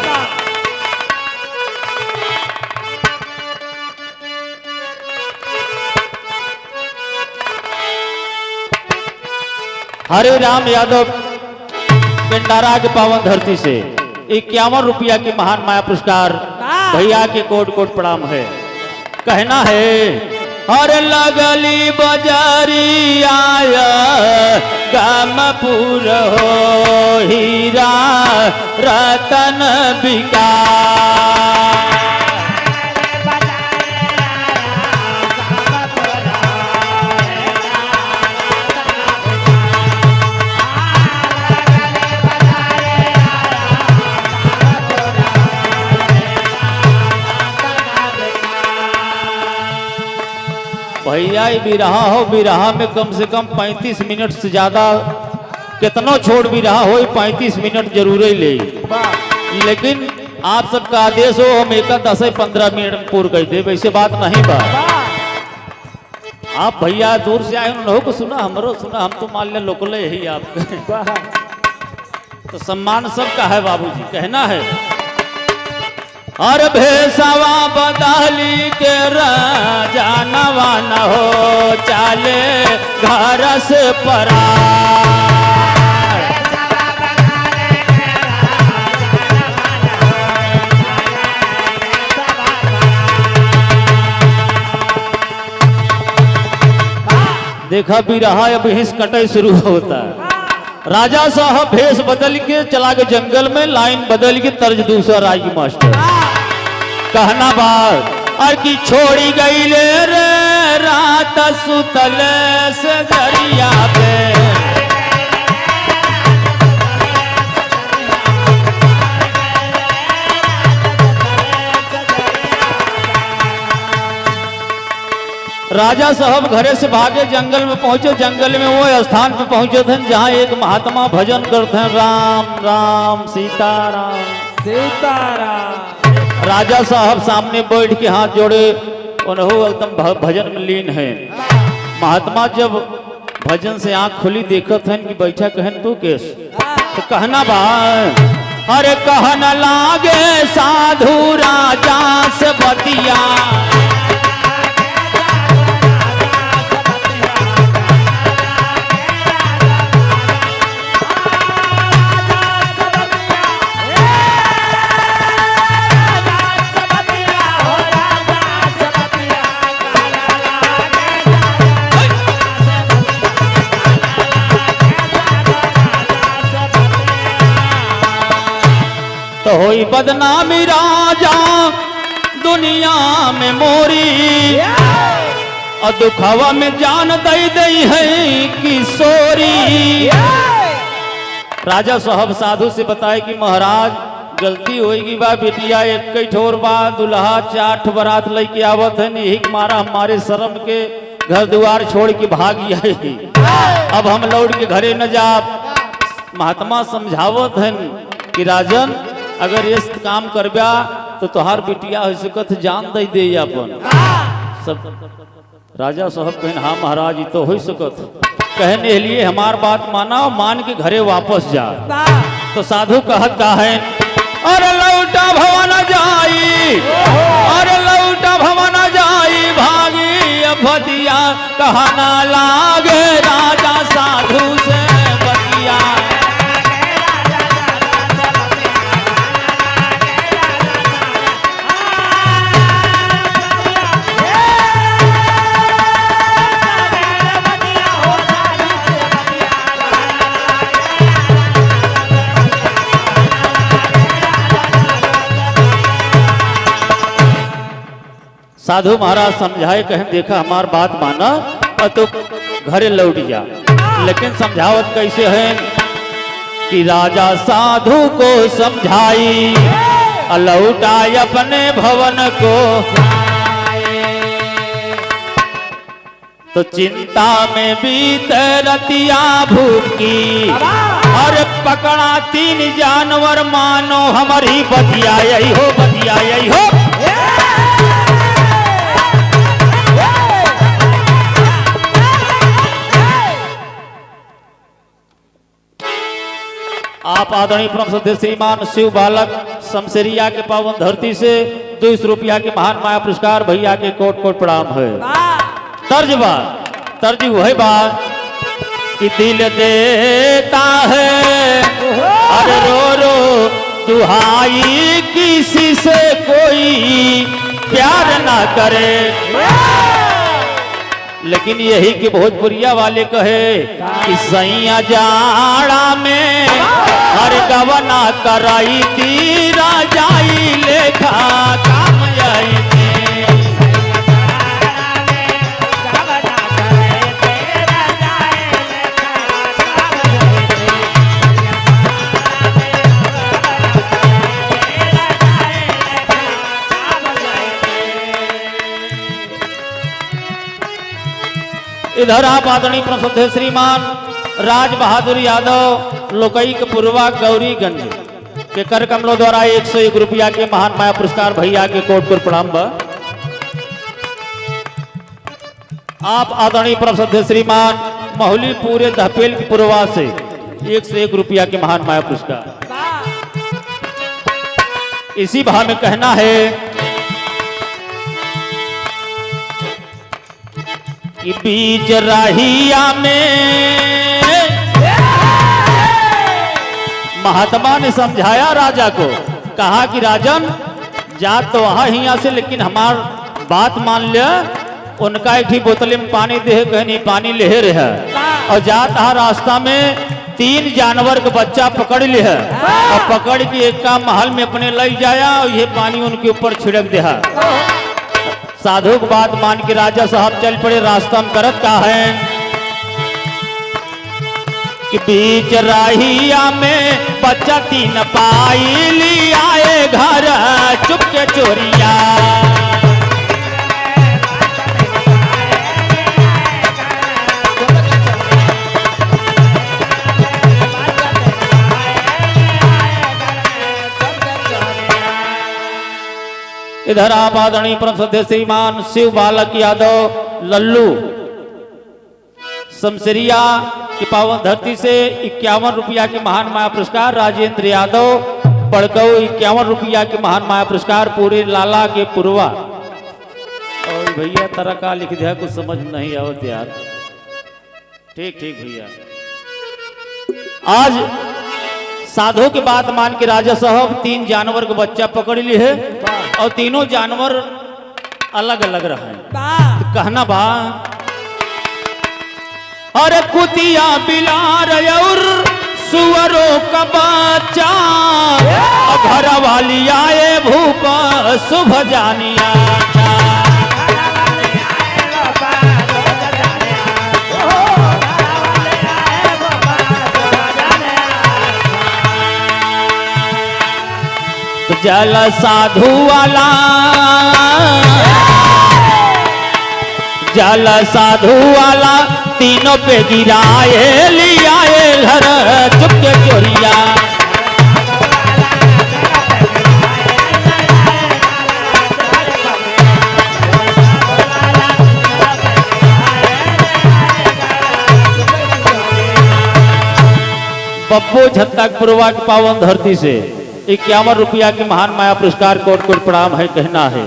हरे राम यादव पिंडारा के पावन धरती से 51 रुपया के महान माया पुरस्कार भैया के कोट कोट प्रणाम है। कहना है हरे लगली बजारी आया गामपुर हो हीरा रतन बिका। भैया बिरहा हो, बिरहा में कम से कम 35 मिनट से ज्यादा कितनो छोड़ भी रहा हो 35 मिनट जरूर ही ले। लेकिन आप सबका आदेश हो हम एक 10-15 मिनट में पूर्ण कर दे, वैसे बात नहीं बा। आप भैया दूर से आए उन्होंने को सुना हमरो सुना, हम तो मान लिया लोकल यही आपका तो सम्मान सबका है बाबूजी। कहना है और भेसवा बदली के राजा नवाना हो चाले घर से परा। देखा भी रहा अब हिंस कटाई शुरू होता है। राजा साहब भेष बदल के चला गए जंगल में, लाइन बदल के तर्ज दूसरा आई मास्टर। कहना बात और की छोड़ी गई ले रे रात सुतल से जरिया पे। राजा साहब घरे से भागे जंगल में पहुंचे। जंगल में वो स्थान पे पहुंचे थे जहाँ एक महात्मा भजन करते हैं राम राम सीताराम सीताराम। राजा साहब सामने बैठ के हाथ जोड़े उन्होंने एकदम भजन में लीन है। महात्मा जब भजन से आंख खुली देखत हैं कि बैठा कहन तू केस तो कहना बा अरे कहना लागे साधु राजा से बतिया। तो होई बदनामी राजा दुनिया में मोरी और दुखवा में जान दई दई है किशोरी। राजा साहब साधु से बताए कि महाराज गलती होगी बा बेटिया एक कई ठोर बा दुल्हा 4 बारात लेके आवत है यही मारा हमारे शर्म के घर द्वार छोड़ के भाग आई। अब हम लौट के घरे न जा। महात्मा समझावत है कि राजन अगर ये काम करबा तो तुहार बिटिया हो सकत जान दे दे अपन सब। राजा साहब कहन हाँ महाराज ये तो हो सकत। कहने लिए हमार बात माना और मान के घरे वापस जा। तो साधु कहत का है अरे लौटा भवन जाई अरे लौटा भवन जाई भागी अफतिया कहना लागे राजा साधु से बतिया। साधु महाराज समझाए, कहें देखा हमार बात माना और तो घरे लौट जा। लेकिन समझावत कैसे है कि राजा साधु को समझाई लौटाए अपने भवन को। तो चिंता में बीत रतिया भूखी और पकड़ा 3 जानवर, मानो हमारी बतिया यही हो, बतिया यही हो। आप आदरणीय परम श्रद्धेय श्रीमान शिव बालक शमशेरिया के पावन धरती से 200 रुपया के महान माया पुरस्कार भैया के कोट कोट प्रणाम है। तर्ज वही बात कि दिल देता है अरे रो रो दुहाई, किसी से कोई प्यार ना करे। लेकिन यही कि भोजपुरिया वाले कहे कि सैया जाड़ा में हर गवना कराई थी, राजाई लेखा काम आई थी। इधर आप आदरणीय परम श्रद्धेय श्रीमान राज बहादुर यादव लोकई के पूर्वा गौरीगंज के कर कमलों द्वारा 101 रुपया के महान माया पुरस्कार भैया के कोट कोट प्रणाम बा। आप आदरणीय परम श्रद्धेय श्रीमान महुली पूरे दहपेल के पूर्वा से 101 रुपया के महान माया पुरस्कार। इसी भाव में कहना है कि बीच राहिया में महात्मा ने समझाया राजा को, कहा कि राजन जा तो वहां हिया से, लेकिन हमार बात मान लिया। उनका एक ही बोतल में पानी दे, कहनी पानी ले रहे और जात रास्ता में 3 जानवर का बच्चा पकड़ ले है और पकड़ के एक का महल में अपने लग जाया और ये पानी उनके ऊपर छिड़क दे। साधु की बात मान के राजा साहब चल पड़े। रास्ता में करत का है कि बीच राहिया में बच्चा 3 पाई ली आए घर चुपके चोरिया। इधर आप आदरणीय परम श्रद्धेय श्रीमान शिव बालक यादव लल्लू शमशेरिया की पावन धरती से 51 रुपया के महान माया पुरस्कार। राजेंद्र यादव बड़गऊ 51 रुपया के महान माया पुरस्कार। पूरे लाला के पूर्वा। और भैया तरह का लिख दिया, कुछ समझ नहीं आवत यार। ठीक ठीक भैया। आज साधु की बात मान के राजा साहब 3 जानवर का बच्चा पकड़ लिए है और तीनों जानवर अलग अलग रहे। तो कहना बा अरे कुतिया बिलार और सुअरों का बच्चा, घर वाली आए भूप शुभ जानिया। जल साधु वाला जल साधु वाला तीनों पे गिराए लियाए घर चुपके चोरिया। बब्बू झत्तकपुरवा की पावन धरती से 51 रुपया के महान माया पुरस्कार कोट कोट प्रणाम है। कहना है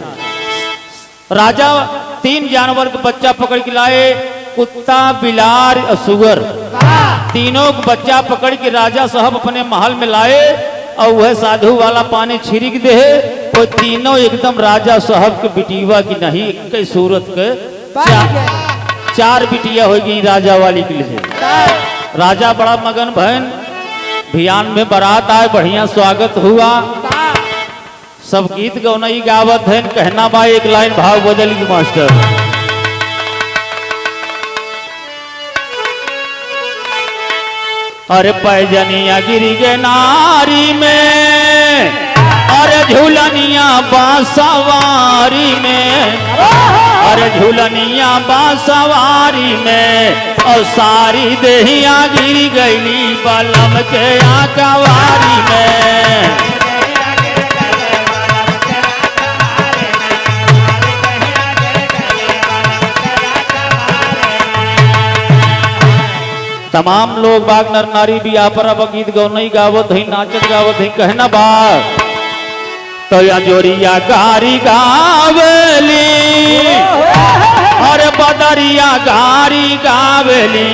राजा 3 जानवर का बच्चा पकड़ के लाए, कुत्ता बिलार सुअर, तीनों का बच्चा पकड़ के राजा साहब अपने महल में लाए और वह साधु वाला पानी छिड़क दे। वो तीनों एकदम राजा साहब के बिटिया की नहीं के सूरत के 4 बिटिया होगी राजा वाली के लिए। राजा बड़ा मगन बहन भियान में बारात आए, बढ़िया स्वागत हुआ। सब गीत गौनई गावत है कहना बा एक लाइन भाव बदल की मास्टर। अरे पैजनिया गिरी गे नारी में, अरे झूलनिया बांसवारी में, अरे झूलनिया बांसवारी में, और सारी देहिया गिर गईली बलम के आंकवारी में। तमाम लोग बाग नर नारी भी यहाँ पर अब गीत गौनई गावत है नाचत गावत है कहना बात तो या जोरिया गारी गावेली, अरे बदरिया गारी गावेली,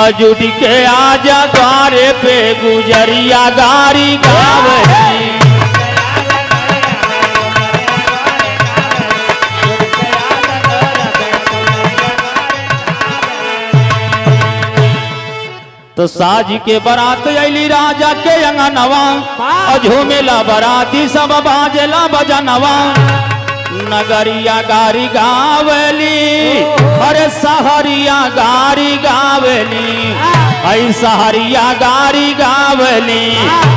अजुटी के आजा द्वारे पे गुजरिया गारी गावेली। तो साज के बारात अली राजा के अंगनवा, झूमेला बराती सब बाजेला बजनवा, नगरिया गारी गावली, अरे सहरिया गारी गावली, आई सहरिया गारी गावली,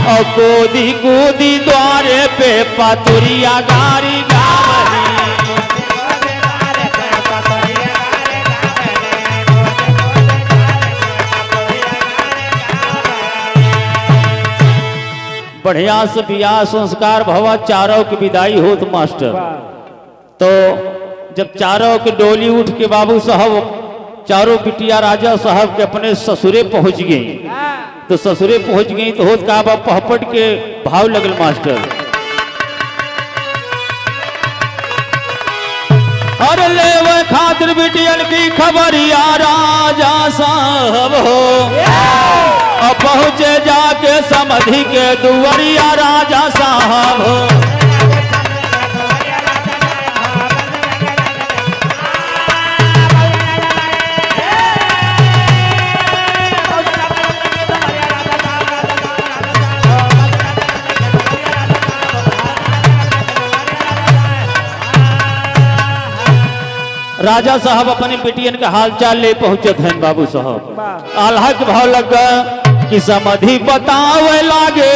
और कूदी कूदी द्वारे पे पतुरिया गारी गावली। बढ़िया से बियाह संस्कार भवा चारों की विदाई हो तो मास्टर। तो जब चारों की डोली उठ के बाबू साहब चारों बिटिया राजा साहब के अपने ससुरे पहुंच गई, तो ससुरे पहुंच गई तो होत का बाप पहपट के भाव लगल मास्टर। अरे ले वो खातिर बिटियन की खबरिया राजा साहब हो, और पहुंचे जाके समधि के दुवरिया राजा साहब हो। राजा साहब अपने बेटियन का हालचाल ले पहुंचत हैं बाबू साहब। आल्हा के भाव लगा कि समधि बतावे लागे,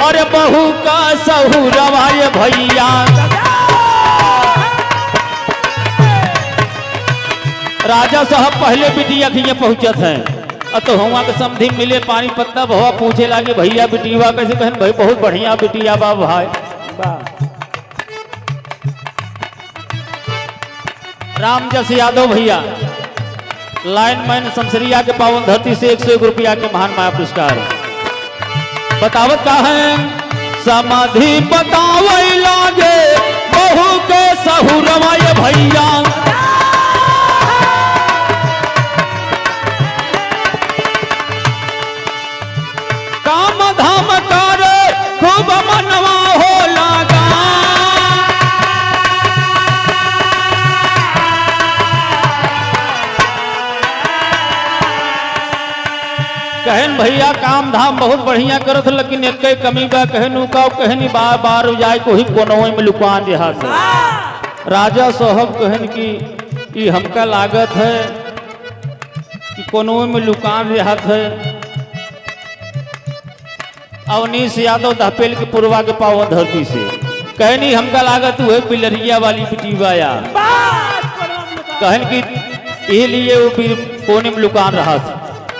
अरे बहू का सहुरवाए भैया। राजा साहब पहले बिटिया के पहुंचत हैं, तो हुआ के समधि मिले पानी पत्ता भवा पूछे लागे भैया बिटिया कैसे कहन भाई बहुत बढ़िया बिटिया बा भाई। राम जस यादव भैया लाइनमैन शमशरिया के पावन धरती से 101 रुपया के महान माया पुरस्कार। बतावत का है समाधि बतावे लागे बहू के सहुरवाए भैया। काम धाम कर खूब मनवा हो लागा, कहन भैया काम धाम बहुत बढ़िया करत लेकिन एक कमी बा कहनु का कहनी बार बार जाए को ही कोनों में लुकान देहा से। राजा साहब कहन की ये हमका लागत है कि कोनों में लुकान देहात है। अवनीश यादव दहपेल के पूर्वा के पावन धरती से कहनी हमका लागत हुए पिलरिया वाली बिटिया यार, कहन की ये लिए वो कोने में लुकान रहा था।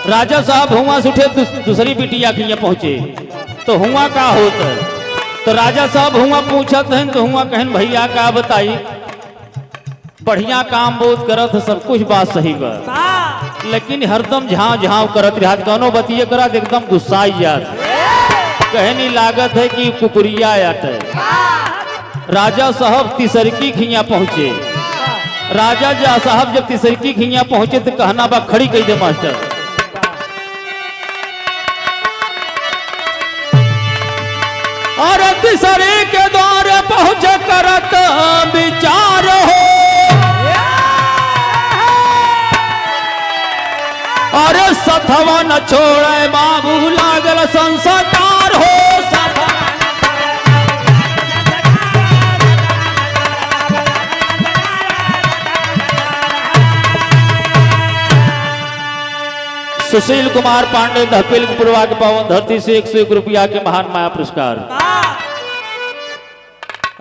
राजा साहब हुआ से उठे दूसरी बिटिया के यहाँ पहुंचे तो हुआ का होता है, तो राजा साहब हुआ पूछत हैं तो हुआ कहन भैया का बताई बढ़िया काम बहुत करत है सब कुछ बात सही बा, लेकिन हरदम झाँव झाँव करत रहा कौनो बतिये करा एकदम गुस्सा जात कहनी लागत है कि कुकुरिया आट है। राजा साहब तिसरकी खिया पहुंचे। राजा साहब जब तिसरकी खिया पहुंचे तो कहना बा खड़ी कही दे मास्टर। और तिसरे के द्वारे पहुंच करत विचार हो, अरे सथवा न छोड़े बाबू लागल संस्कार हो। सुशील कुमार पांडे धपेल पूर्वा के पावन धरती से 101 रुपया के महान माया पुरस्कार।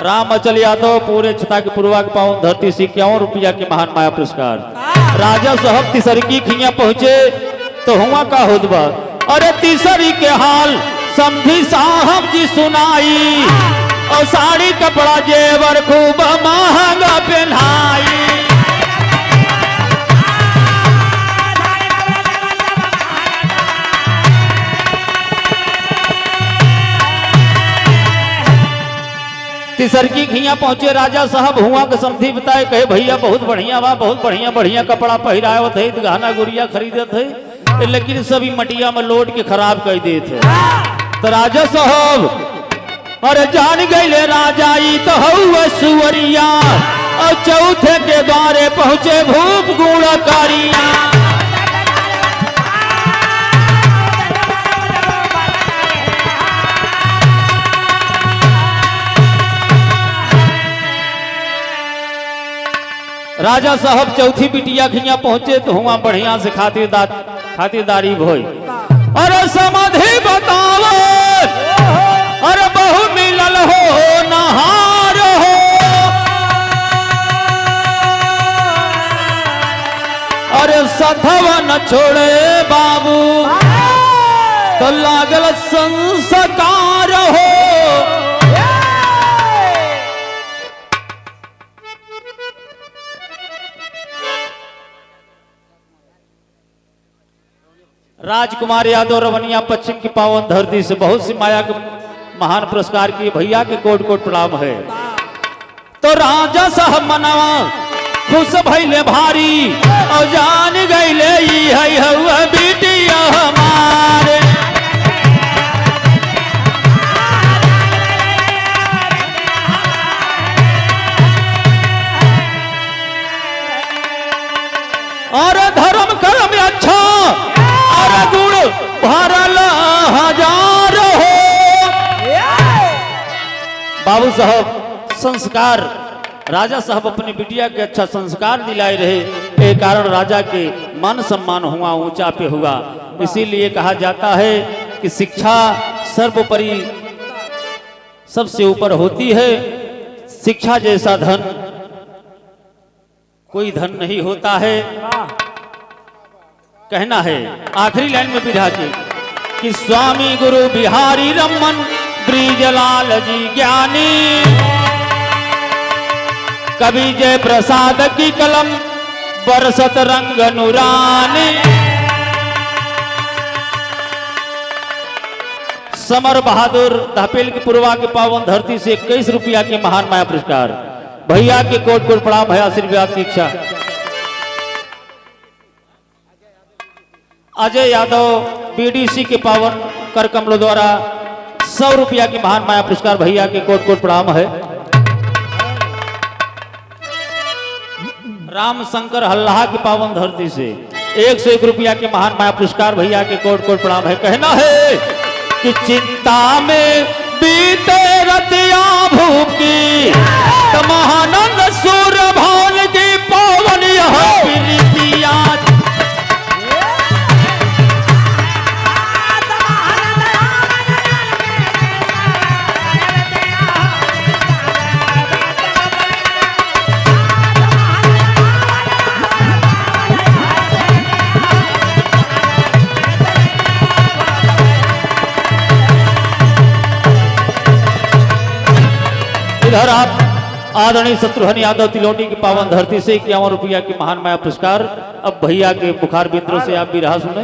राम अचल यादव पूरे छता के पूर्वा के पावन धरती से 51 रुपया के महान माया पुरस्कार। राजा साहब तीसरी खिया पहुंचे तो हुआ का होदबा, अरे तीसरी के हाल समझी साहब जी सुनाई, और साड़ी कपड़ा जेवर खूब महंगा पहनाई। तीसरकी खिया पहुंचे राजा साहब हुआ के समझी बताए, कहे भैया बहुत बढ़िया बा, बहुत बढ़िया बढ़िया कपड़ा पहरावत है, गहना गुड़िया खरीदत है, लेकिन सभी मटिया में लोड के खराब कर देते। तो राजा साहब अरे जान गए राजा ई तो हुआ सुवरिया, और चौथे के द्वारे पहुंचे भूप गुणकारिया। राजा साहब चौथी बिटिया खिया पहुंचे तो हुआ बढ़िया से खातिरदारी भोई। अरे समाधि बताओ, अरे बहु मिलल हो नहार हो, अरे सधवा न छोड़े बाबू तो लागल संस्कार हो। राजकुमार यादव रवनिया पश्चिम की पावन धरती से बहुत सी माया के महान पुरस्कार की भैया के कोट कोट प्रणाम है। तो राजा साहब मनावा खुश भइले भारी, और जान गइले ई है हुआ बिटिया हमारे। और धर्म कर्म अच्छा और गुण भरल हजार हो। बाबू साहब संस्कार राजा साहब अपनी बिटिया के अच्छा संस्कार दिलाए रहे, एक कारण राजा के मान सम्मान हुआ, ऊंचा पे हुआ। इसीलिए कहा जाता है कि शिक्षा सर्वोपरि सबसे ऊपर होती है। शिक्षा जैसा धन कोई धन नहीं होता है। कहना है आखिरी लाइन में बिठा के कि स्वामी गुरु बिहारी रमन ब्रिजलाल जी ज्ञानी, कवि जय प्रसाद की कलम बरसत रंग नुरानी। समर बहादुर धापेल की पूर्वा के पावन धरती से 21 रुपया के महान माया पुरस्कार। भैया के कोट कोट प्रणाम है, आशीर्वाद की इच्छा। अजय यादव बीडीसी के पावन कर कमलों द्वारा 100 रुपया के महान माया पुरस्कार। भैया के कोट कोट प्रणाम है। राम शंकर हल्लाहा की पावन धरती से 101 रुपया के महान माया पुरस्कार। भैया के कोट कोट प्रणाम है। कहना है कि चिंता में बीते रतिया भूप की, तो महानंद सूर्य भान की पावन यह प्रीतिया। इधर आप आदरणीय शत्रुघ्न यादव तिलोटी की पावन धरती से 51 रुपया के महान माया पुरस्कार। अब भैया के बुखार बिंद्रों से आप भी रहा सुने।